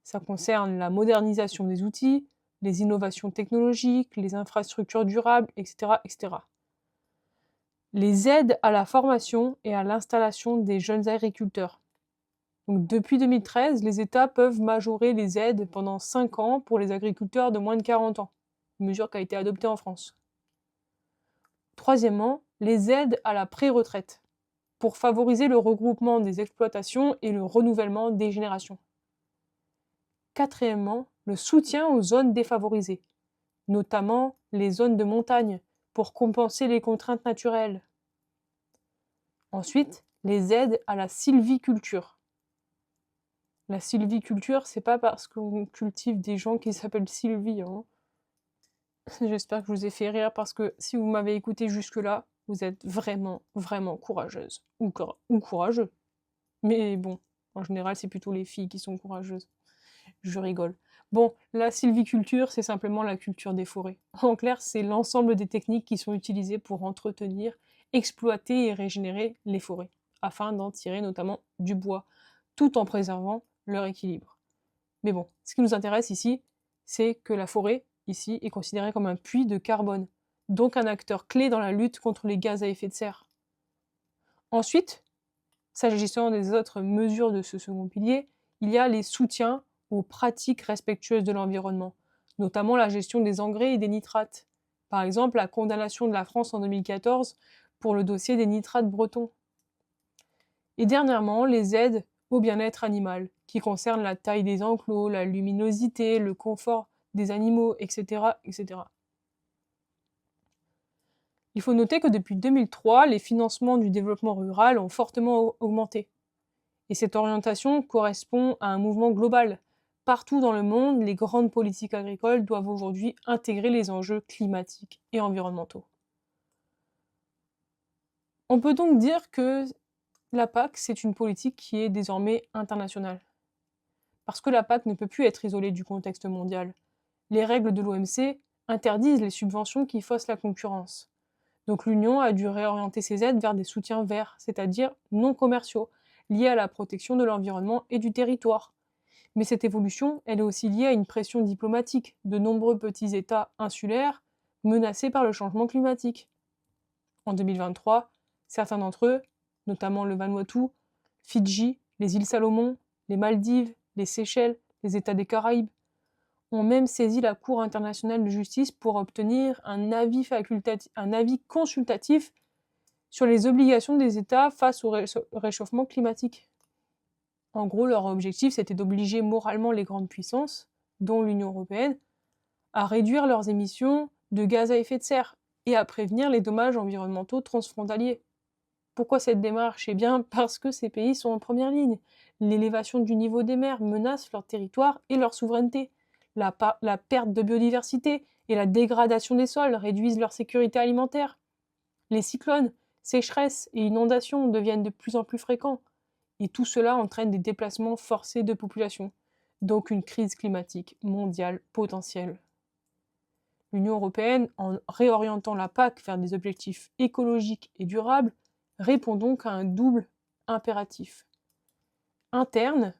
Speaker 1: Ça concerne la modernisation des outils, les innovations technologiques, les infrastructures durables, etc., etc. Les aides à la formation et à l'installation des jeunes agriculteurs. Donc, depuis 2013, les États peuvent majorer les aides pendant 5 ans pour les agriculteurs de moins de 40 ans, une mesure qui a été adoptée en France. Troisièmement, les aides à la pré-retraite, pour favoriser le regroupement des exploitations et le renouvellement des générations. Quatrièmement, le soutien aux zones défavorisées, notamment les zones de montagne, pour compenser les contraintes naturelles. Ensuite, les aides à la sylviculture. La sylviculture, c'est pas parce qu'on cultive des gens qui s'appellent Sylvie, hein. J'espère que je vous ai fait rire parce que si vous m'avez écouté jusque-là, vous êtes vraiment, vraiment courageuse. Ou courageux. Mais bon, en général, c'est plutôt les filles qui sont courageuses. Je rigole. Bon, la sylviculture, c'est simplement la culture des forêts. En clair, c'est l'ensemble des techniques qui sont utilisées pour entretenir, exploiter et régénérer les forêts, afin d'en tirer notamment du bois, tout en préservant leur équilibre. Mais bon, ce qui nous intéresse ici, c'est que la forêt, ici, est considérée comme un puits de carbone, donc un acteur clé dans la lutte contre les gaz à effet de serre. Ensuite, s'agissant des autres mesures de ce second pilier, il y a les soutiens aux pratiques respectueuses de l'environnement, notamment la gestion des engrais et des nitrates. Par exemple, la condamnation de la France en 2014 pour le dossier des nitrates bretons. Et dernièrement, les aides au bien-être animal, qui concernent la taille des enclos, la luminosité, le confort des animaux, etc., etc. Il faut noter que depuis 2003, les financements du développement rural ont fortement augmenté. Et cette orientation correspond à un mouvement global. Partout dans le monde, les grandes politiques agricoles doivent aujourd'hui intégrer les enjeux climatiques et environnementaux. On peut donc dire que la PAC, c'est une politique qui est désormais internationale. Parce que la PAC ne peut plus être isolée du contexte mondial. Les règles de l'OMC interdisent les subventions qui faussent la concurrence. Donc l'Union a dû réorienter ses aides vers des soutiens verts, c'est-à-dire non commerciaux, liés à la protection de l'environnement et du territoire. Mais cette évolution, elle est aussi liée à une pression diplomatique de nombreux petits États insulaires menacés par le changement climatique. En 2023, certains d'entre eux, notamment le Vanuatu, Fidji, les îles Salomon, les Maldives, les Seychelles, les États des Caraïbes, ont même saisi la Cour internationale de justice pour obtenir un avis consultatif sur les obligations des États face au réchauffement climatique. En gros, leur objectif, c'était d'obliger moralement les grandes puissances, dont l'Union européenne, à réduire leurs émissions de gaz à effet de serre et à prévenir les dommages environnementaux transfrontaliers. Pourquoi cette démarche? Eh bien, parce que ces pays sont en première ligne. L'élévation du niveau des mers menace leur territoire et leur souveraineté. La perte de biodiversité et la dégradation des sols réduisent leur sécurité alimentaire. Les cyclones, sécheresses et inondations deviennent de plus en plus fréquents. Et tout cela entraîne des déplacements forcés de population, donc une crise climatique mondiale potentielle. L'Union européenne, en réorientant la PAC vers des objectifs écologiques et durables, répond donc à un double impératif. Interne,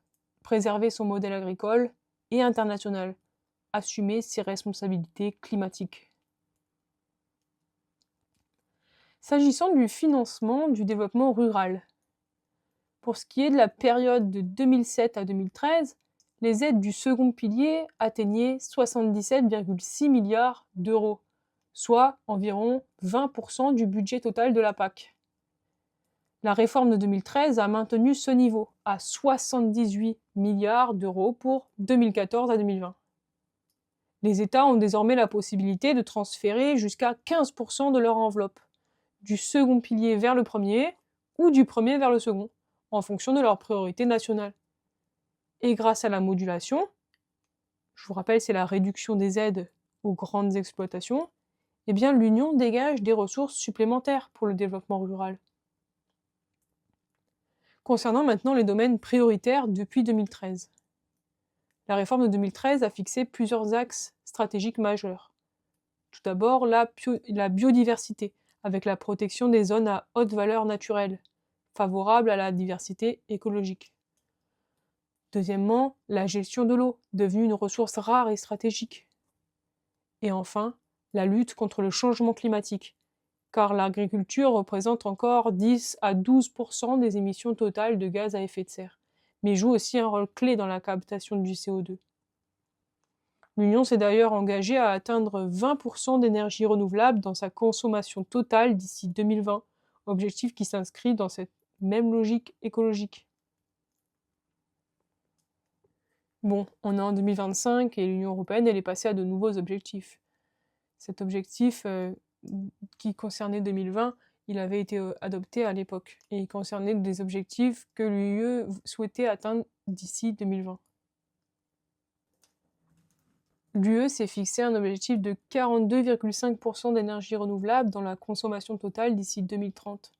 Speaker 1: préserver son modèle agricole, et international, assumer ses responsabilités climatiques. S'agissant du financement du développement rural, pour ce qui est de la période de 2007 à 2013, les aides du second pilier atteignaient 77,6 milliards d'euros, soit environ 20% du budget total de la PAC. La réforme de 2013 a maintenu ce niveau à 78 milliards d'euros pour 2014 à 2020. Les États ont désormais la possibilité de transférer jusqu'à 15% de leur enveloppe, du second pilier vers le premier ou du premier vers le second, en fonction de leurs priorités nationales. Et grâce à la modulation, je vous rappelle, c'est la réduction des aides aux grandes exploitations, eh bien l'Union dégage des ressources supplémentaires pour le développement rural. Concernant maintenant les domaines prioritaires depuis 2013. La réforme de 2013 a fixé plusieurs axes stratégiques majeurs. Tout d'abord, la biodiversité, avec la protection des zones à haute valeur naturelle, favorables à la diversité écologique. Deuxièmement, la gestion de l'eau, devenue une ressource rare et stratégique. Et enfin, la lutte contre le changement climatique, car l'agriculture représente encore 10 à 12% des émissions totales de gaz à effet de serre, mais joue aussi un rôle clé dans la captation du CO2. L'Union s'est d'ailleurs engagée à atteindre 20% d'énergie renouvelable dans sa consommation totale d'ici 2020, objectif qui s'inscrit dans cette même logique écologique. Bon, on est en 2025 et l'Union européenne, elle est passée à de nouveaux objectifs. Cet objectif qui concernait 2020, il avait été adopté à l'époque et il concernait des objectifs que l'UE souhaitait atteindre d'ici 2020. L'UE s'est fixé un objectif de 42,5% d'énergie renouvelable dans la consommation totale d'ici 2030.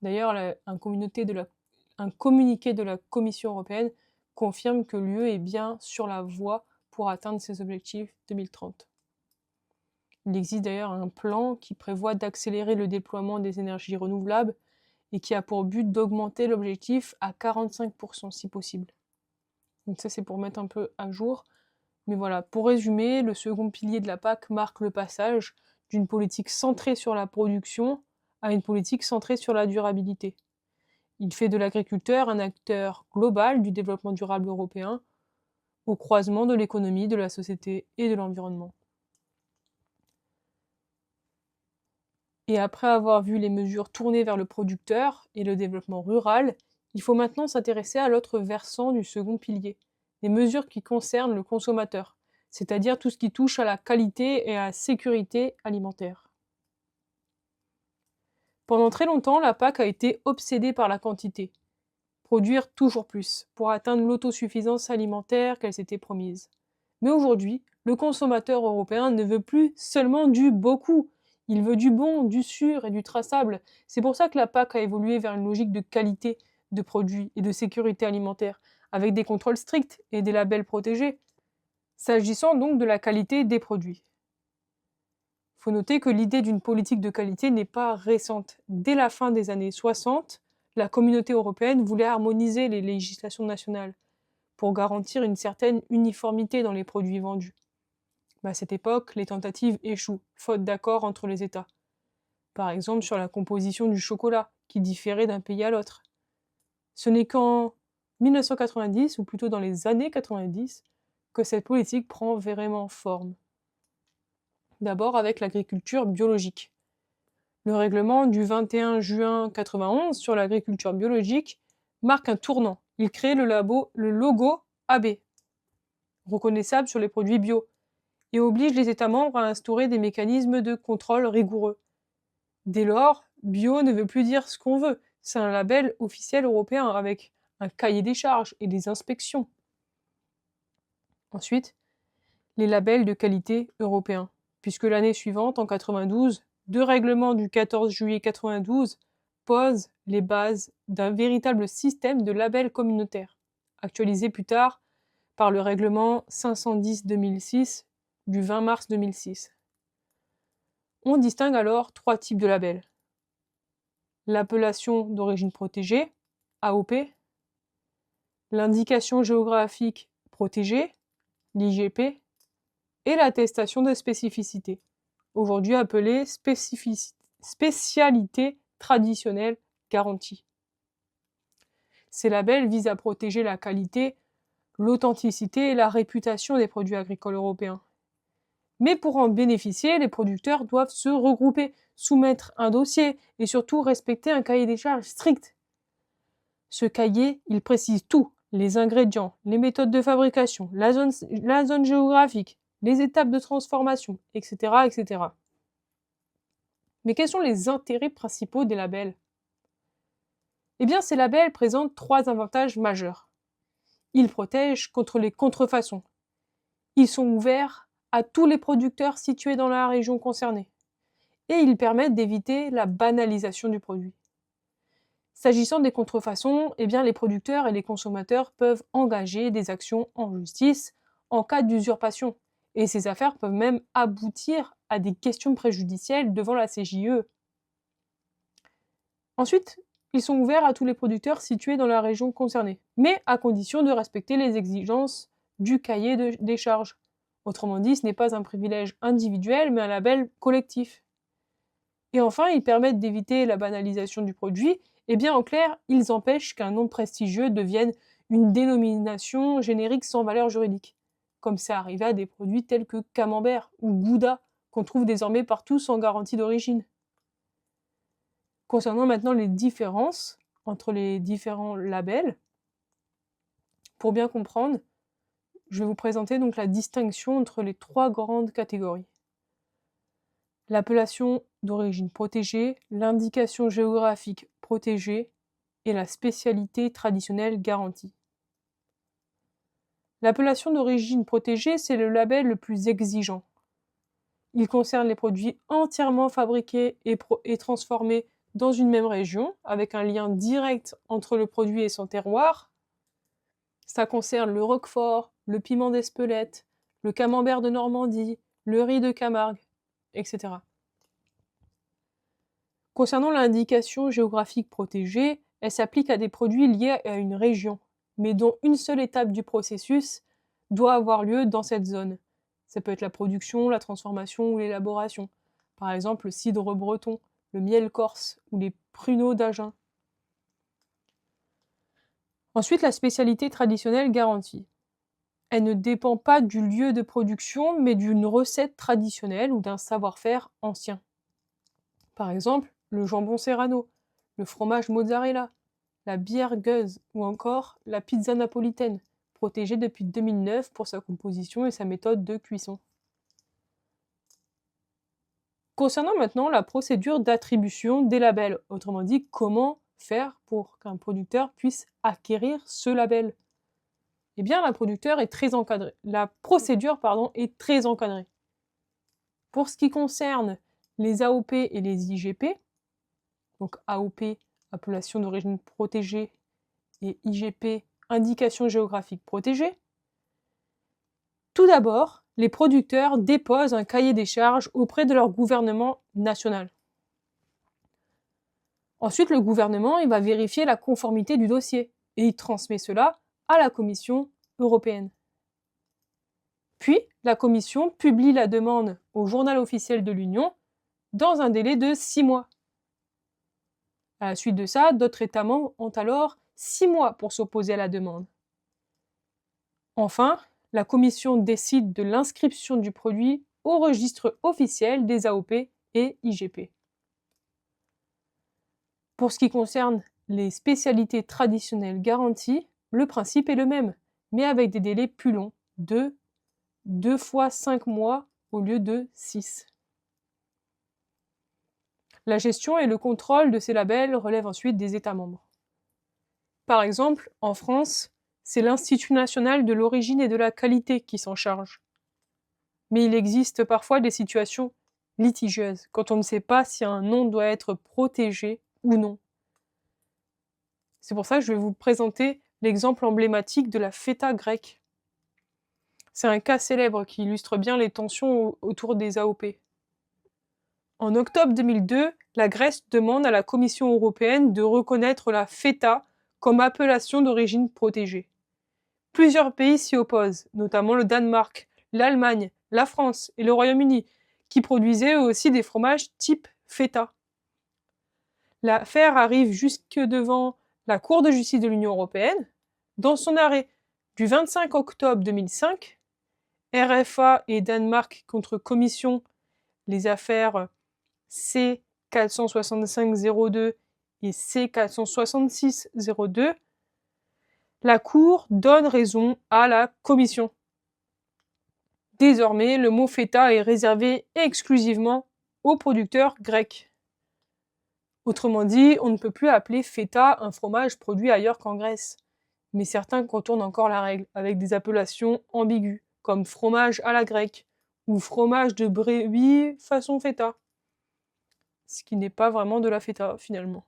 Speaker 1: D'ailleurs, un communiqué de la Commission européenne confirme que l'UE est bien sur la voie pour atteindre ses objectifs 2030. Il existe d'ailleurs un plan qui prévoit d'accélérer le déploiement des énergies renouvelables et qui a pour but d'augmenter l'objectif à 45% si possible. Donc ça, c'est pour mettre un peu à jour. Mais voilà, pour résumer, le second pilier de la PAC marque le passage d'une politique centrée sur la production à une politique centrée sur la durabilité. Il fait de l'agriculteur un acteur global du développement durable européen, au croisement de l'économie, de la société et de l'environnement. Et après avoir vu les mesures tournées vers le producteur et le développement rural, il faut maintenant s'intéresser à l'autre versant du second pilier, les mesures qui concernent le consommateur, c'est-à-dire tout ce qui touche à la qualité et à la sécurité alimentaire. Pendant très longtemps, la PAC a été obsédée par la quantité, produire toujours plus, pour atteindre l'autosuffisance alimentaire qu'elle s'était promise. Mais aujourd'hui, le consommateur européen ne veut plus seulement du beaucoup, il veut du bon, du sûr et du traçable. C'est pour ça que la PAC a évolué vers une logique de qualité de produits et de sécurité alimentaire, avec des contrôles stricts et des labels protégés, s'agissant donc de la qualité des produits. Il faut noter que l'idée d'une politique de qualité n'est pas récente. Dès la fin des années 60, la communauté européenne voulait harmoniser les législations nationales pour garantir une certaine uniformité dans les produits vendus. Mais à cette époque, les tentatives échouent, faute d'accord entre les États. Par exemple sur la composition du chocolat, qui différait d'un pays à l'autre. Ce n'est qu'en 1990, ou plutôt dans les années 90, que cette politique prend vraiment forme. D'abord avec l'agriculture biologique. Le règlement du 21 juin 91 sur l'agriculture biologique marque un tournant. Il crée le logo AB, reconnaissable sur les produits bio, et oblige les États membres à instaurer des mécanismes de contrôle rigoureux. Dès lors, bio ne veut plus dire ce qu'on veut, c'est un label officiel européen avec un cahier des charges et des inspections. Ensuite, les labels de qualité européens, puisque l'année suivante, en 92, deux règlements du 14 juillet 92 posent les bases d'un véritable système de labels communautaires, actualisé plus tard par le règlement 510-2006 du 20 mars 2006. On distingue alors trois types de labels. L'appellation d'origine protégée, AOP, l'indication géographique protégée, l'IGP, et l'attestation de spécificité, aujourd'hui appelée spécialité traditionnelle garantie. Ces labels visent à protéger la qualité, l'authenticité et la réputation des produits agricoles européens. Mais pour en bénéficier, les producteurs doivent se regrouper, soumettre un dossier et surtout respecter un cahier des charges strict. Ce cahier, il précise tout, les ingrédients, les méthodes de fabrication, la zone géographique, les étapes de transformation, etc., etc. Mais quels sont les intérêts principaux des labels ? Eh bien, ces labels présentent trois avantages majeurs. Ils protègent contre les contrefaçons. Ils sont ouverts à tous les producteurs situés dans la région concernée. Et ils permettent d'éviter la banalisation du produit. S'agissant des contrefaçons, eh bien, les producteurs et les consommateurs peuvent engager des actions en justice en cas d'usurpation. Et ces affaires peuvent même aboutir à des questions préjudicielles devant la CJUE. Ensuite, ils sont ouverts à tous les producteurs situés dans la région concernée, mais à condition de respecter les exigences du cahier des charges. Autrement dit, ce n'est pas un privilège individuel, mais un label collectif. Et enfin, ils permettent d'éviter la banalisation du produit, et bien en clair, ils empêchent qu'un nom prestigieux devienne une dénomination générique sans valeur juridique, comme c'est arrivé à des produits tels que Camembert ou Gouda, qu'on trouve désormais partout sans garantie d'origine. Concernant maintenant les différences entre les différents labels, pour bien comprendre, je vais vous présenter donc la distinction entre les trois grandes catégories. L'appellation d'origine protégée, l'indication géographique protégée et la spécialité traditionnelle garantie. L'appellation d'origine protégée, c'est le label le plus exigeant. Il concerne les produits entièrement fabriqués et transformés dans une même région, avec un lien direct entre le produit et son terroir. Ça concerne le roquefort, le piment d'Espelette, le camembert de Normandie, le riz de Camargue, etc. Concernant l'indication géographique protégée, elle s'applique à des produits liés à une région, mais dont une seule étape du processus doit avoir lieu dans cette zone. Ça peut être la production, la transformation ou l'élaboration. Par exemple, le cidre breton, le miel corse ou les pruneaux d'Agen. Ensuite, la spécialité traditionnelle garantie. Elle ne dépend pas du lieu de production, mais d'une recette traditionnelle ou d'un savoir-faire ancien. Par exemple, le jambon serrano, le fromage mozzarella, la bière gueuse ou encore la pizza napolitaine, protégée depuis 2009 pour sa composition et sa méthode de cuisson. Concernant maintenant la procédure d'attribution des labels, autrement dit, comment faire pour qu'un producteur puisse acquérir ce label. Eh bien, la procédure est très encadrée. Pour ce qui concerne les AOP et les IGP, donc AOP, appellation d'origine protégée, et IGP, indication géographique protégée, tout d'abord, les producteurs déposent un cahier des charges auprès de leur gouvernement national. Ensuite, le gouvernement va vérifier la conformité du dossier et il transmet cela à la Commission européenne. Puis, la Commission publie la demande au journal officiel de l'Union dans un délai de 6 mois. À la suite de ça, d'autres États membres ont alors 6 mois pour s'opposer à la demande. Enfin, la Commission décide de l'inscription du produit au registre officiel des AOP et IGP. Pour ce qui concerne les spécialités traditionnelles garanties, le principe est le même, mais avec des délais plus longs, de 2 fois 5 mois au lieu de 6. La gestion et le contrôle de ces labels relèvent ensuite des États membres. Par exemple, en France, c'est l'Institut national de l'origine et de la qualité qui s'en charge. Mais il existe parfois des situations litigieuses, quand on ne sait pas si un nom doit être protégé ou non. C'est pour ça que je vais vous présenter l'exemple emblématique de la feta grecque. C'est un cas célèbre qui illustre bien les tensions autour des AOP. En octobre 2002, la Grèce demande à la Commission européenne de reconnaître la feta comme appellation d'origine protégée. Plusieurs pays s'y opposent, notamment le Danemark, l'Allemagne, la France et le Royaume-Uni, qui produisaient eux aussi des fromages type feta. L'affaire arrive jusque devant la Cour de justice de l'Union européenne. Dans son arrêt du 25 octobre 2005, RFA et Danemark contre Commission, les affaires C465-02 et C466-02, la Cour donne raison à la Commission. Désormais, le mot feta est réservé exclusivement aux producteurs grecs. Autrement dit, on ne peut plus appeler feta un fromage produit ailleurs qu'en Grèce. Mais certains contournent encore la règle, avec des appellations ambiguës, comme fromage à la grecque, ou fromage de brebis façon feta. Ce qui n'est pas vraiment de la feta, finalement.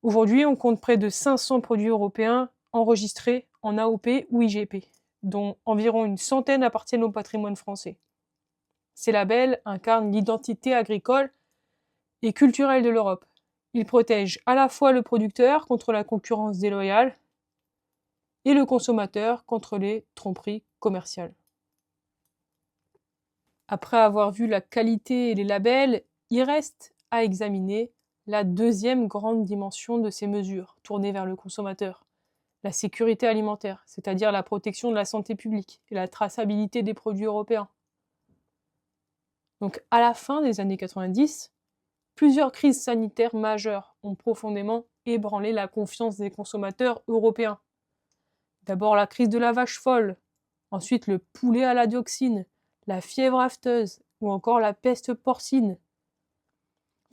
Speaker 1: Aujourd'hui, on compte près de 500 produits européens enregistrés en AOP ou IGP, dont environ une centaine appartiennent au patrimoine français. Ces labels incarnent l'identité agricole et culturelle de l'Europe. Ils protègent à la fois le producteur contre la concurrence déloyale et le consommateur contre les tromperies commerciales. Après avoir vu la qualité et les labels, il reste à examiner la deuxième grande dimension de ces mesures, tournée vers le consommateur, la sécurité alimentaire, c'est-à-dire la protection de la santé publique et la traçabilité des produits européens. Donc à la fin des années 90, plusieurs crises sanitaires majeures ont profondément ébranlé la confiance des consommateurs européens. D'abord la crise de la vache folle, ensuite le poulet à la dioxine, la fièvre afteuse ou encore la peste porcine.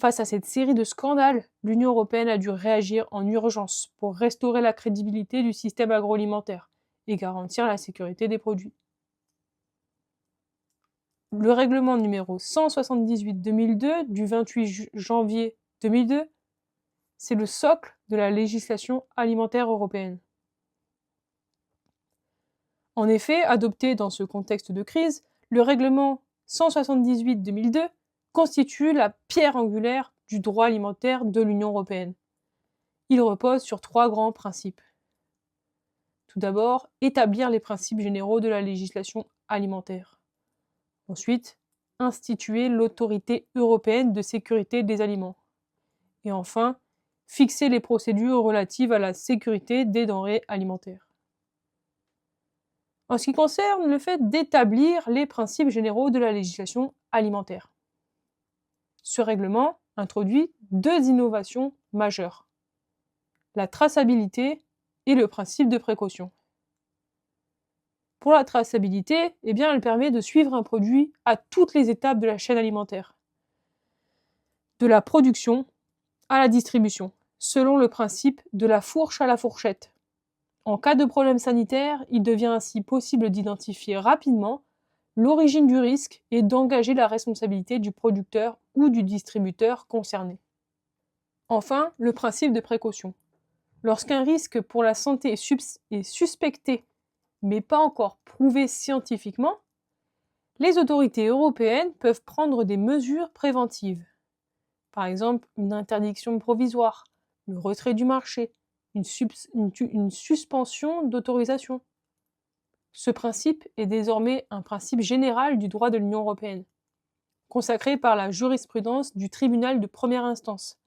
Speaker 1: Face à cette série de scandales, l'Union européenne a dû réagir en urgence pour restaurer la crédibilité du système agroalimentaire et garantir la sécurité des produits. Le règlement numéro 178/2002 du 28 janvier 2002, c'est le socle de la législation alimentaire européenne. En effet, adopté dans ce contexte de crise, le règlement 178/2002 constitue la pierre angulaire du droit alimentaire de l'Union européenne. Il repose sur 3 grands principes. Tout d'abord, établir les principes généraux de la législation alimentaire. Ensuite, instituer l'autorité européenne de sécurité des aliments. Et enfin, fixer les procédures relatives à la sécurité des denrées alimentaires. En ce qui concerne le fait d'établir les principes généraux de la législation alimentaire. Ce règlement introduit 2 innovations majeures: la traçabilité et le principe de précaution. Pour la traçabilité, elle permet de suivre un produit à toutes les étapes de la chaîne alimentaire, de la production à la distribution, selon le principe de la fourche à la fourchette. En cas de problème sanitaire, il devient ainsi possible d'identifier rapidement l'origine du risque et d'engager la responsabilité du producteur ou du distributeur concerné. Enfin, le principe de précaution. Lorsqu'un risque pour la santé est suspecté, mais pas encore prouvé scientifiquement, les autorités européennes peuvent prendre des mesures préventives. Par exemple, une interdiction provisoire, le retrait du marché, une suspension d'autorisation. Ce principe est désormais un principe général du droit de l'Union européenne, consacré par la jurisprudence du tribunal de première instance,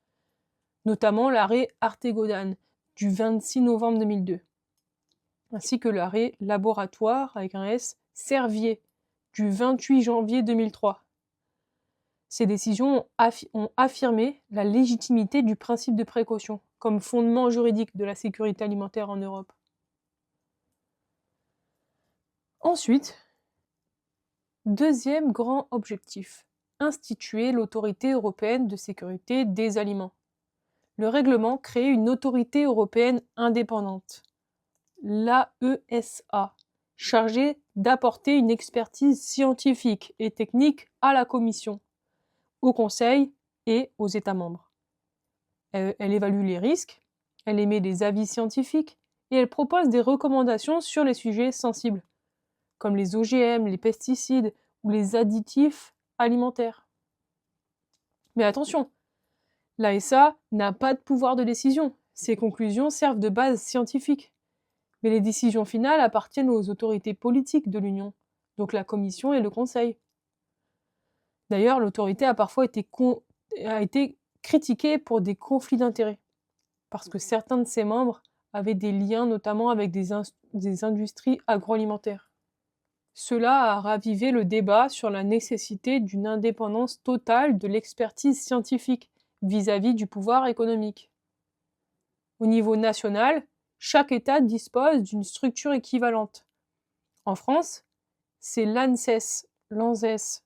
Speaker 1: notamment l'arrêt Artegodan du 26 novembre 2002, ainsi que l'arrêt Laboratoire avec un S Servier du 28 janvier 2003. Ces décisions ont affirmé la légitimité du principe de précaution comme fondement juridique de la sécurité alimentaire en Europe. Ensuite, deuxième grand objectif, instituer l'autorité européenne de sécurité des aliments. Le règlement crée une autorité européenne indépendante, l'AESA, chargée d'apporter une expertise scientifique et technique à la Commission, au Conseil et aux États membres. Elle évalue les risques, elle émet des avis scientifiques et elle propose des recommandations sur les sujets sensibles, comme les OGM, les pesticides ou les additifs alimentaires. Mais attention, l'AESA n'a pas de pouvoir de décision. Ses conclusions servent de base scientifique. Mais les décisions finales appartiennent aux autorités politiques de l'Union, donc la Commission et le Conseil. D'ailleurs, l'autorité a parfois été critiquée pour des conflits d'intérêts, parce que certains de ses membres avaient des liens notamment avec des industries agroalimentaires. Cela a ravivé le débat sur la nécessité d'une indépendance totale de l'expertise scientifique vis-à-vis du pouvoir économique. Au niveau national, chaque État dispose d'une structure équivalente. En France, c'est l'ANSES, l'ANSES.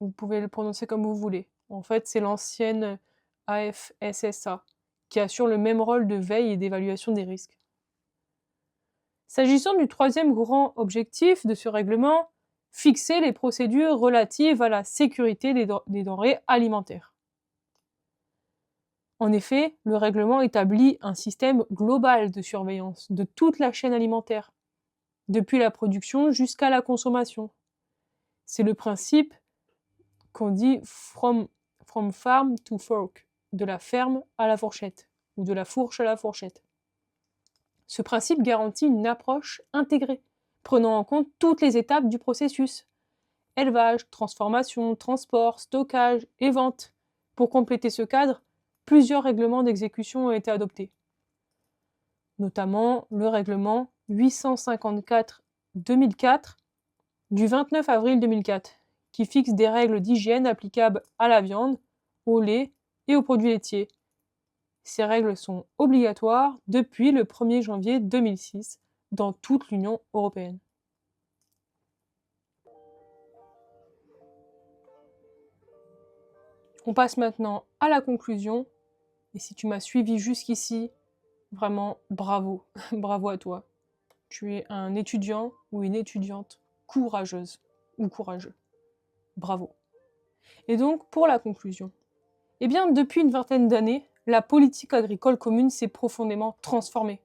Speaker 1: Vous pouvez le prononcer comme vous voulez. En fait, c'est l'ancienne AFSSA, qui assure le même rôle de veille et d'évaluation des risques. S'agissant du troisième grand objectif de ce règlement, fixer les procédures relatives à la sécurité des denrées alimentaires. En effet, le règlement établit un système global de surveillance de toute la chaîne alimentaire, depuis la production jusqu'à la consommation. C'est le principe qu'on dit from farm to fork, de la ferme à la fourchette, ou de la fourche à la fourchette. Ce principe garantit une approche intégrée, prenant en compte toutes les étapes du processus: élevage, transformation, transport, stockage et vente. Pour compléter ce cadre, plusieurs règlements d'exécution ont été adoptés, notamment le règlement 854/2004 du 29 avril 2004, qui fixe des règles d'hygiène applicables à la viande, au lait et aux produits laitiers. Ces règles sont obligatoires depuis le 1er janvier 2006 dans toute l'Union européenne. On passe maintenant à la conclusion. Et si tu m'as suivi jusqu'ici, vraiment bravo, bravo à toi. Tu es un étudiant ou une étudiante courageuse ou courageux. Bravo. Et donc, pour la conclusion, depuis une vingtaine d'années, la politique agricole commune s'est profondément transformée.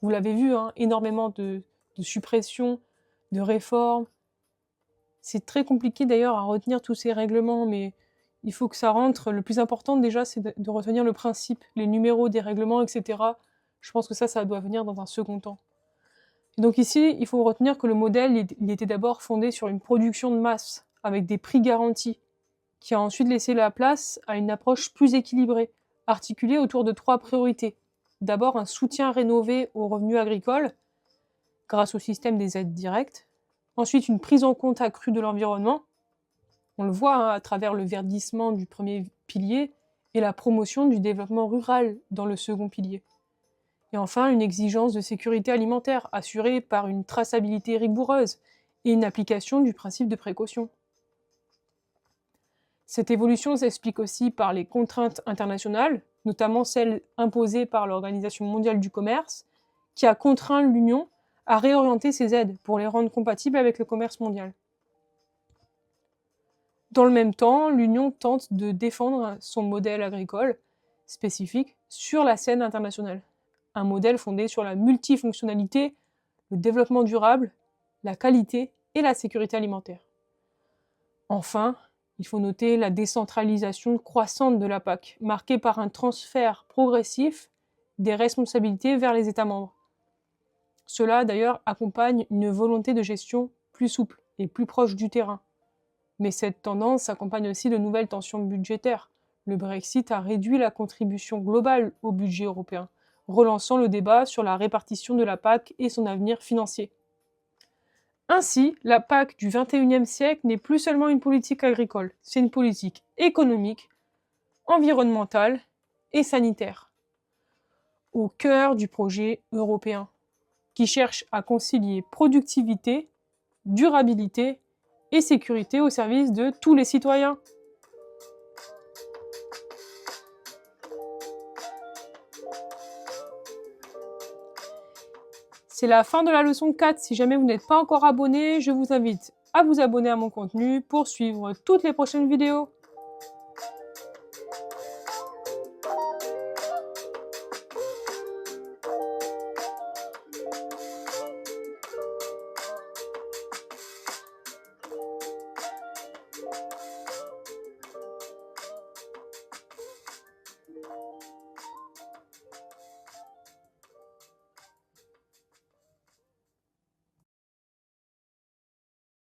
Speaker 1: Vous l'avez vu, énormément de suppressions, de réformes. C'est très compliqué d'ailleurs à retenir tous ces règlements, mais il faut que ça rentre. Le plus important déjà, c'est de retenir le principe, les numéros des règlements, etc. Je pense que ça doit venir dans un second temps. Et donc ici, il faut retenir que le modèle, il était d'abord fondé sur une production de masse, avec des prix garantis, qui a ensuite laissé la place à une approche plus équilibrée, articulée autour de 3 priorités. D'abord, un soutien rénové aux revenus agricoles, grâce au système des aides directes. Ensuite, une prise en compte accrue de l'environnement. On le voit à travers le verdissement du premier pilier et la promotion du développement rural dans le second pilier. Et enfin, une exigence de sécurité alimentaire assurée par une traçabilité rigoureuse et une application du principe de précaution. Cette évolution s'explique aussi par les contraintes internationales, notamment celles imposées par l'Organisation mondiale du commerce, qui a contraint l'Union à réorienter ses aides pour les rendre compatibles avec le commerce mondial. Dans le même temps, l'Union tente de défendre son modèle agricole spécifique sur la scène internationale. Un modèle fondé sur la multifonctionnalité, le développement durable, la qualité et la sécurité alimentaire. Enfin, il faut noter la décentralisation croissante de la PAC, marquée par un transfert progressif des responsabilités vers les États membres. Cela, d'ailleurs, accompagne une volonté de gestion plus souple et plus proche du terrain. Mais cette tendance s'accompagne aussi de nouvelles tensions budgétaires. Le Brexit a réduit la contribution globale au budget européen, relançant le débat sur la répartition de la PAC et son avenir financier. Ainsi, la PAC du XXIe siècle n'est plus seulement une politique agricole, c'est une politique économique, environnementale et sanitaire, au cœur du projet européen, qui cherche à concilier productivité, durabilité et sécurité au service de tous les citoyens. C'est la fin de la leçon 4. Si jamais vous n'êtes pas encore abonné, je vous invite à vous abonner à mon contenu pour suivre toutes les prochaines vidéos.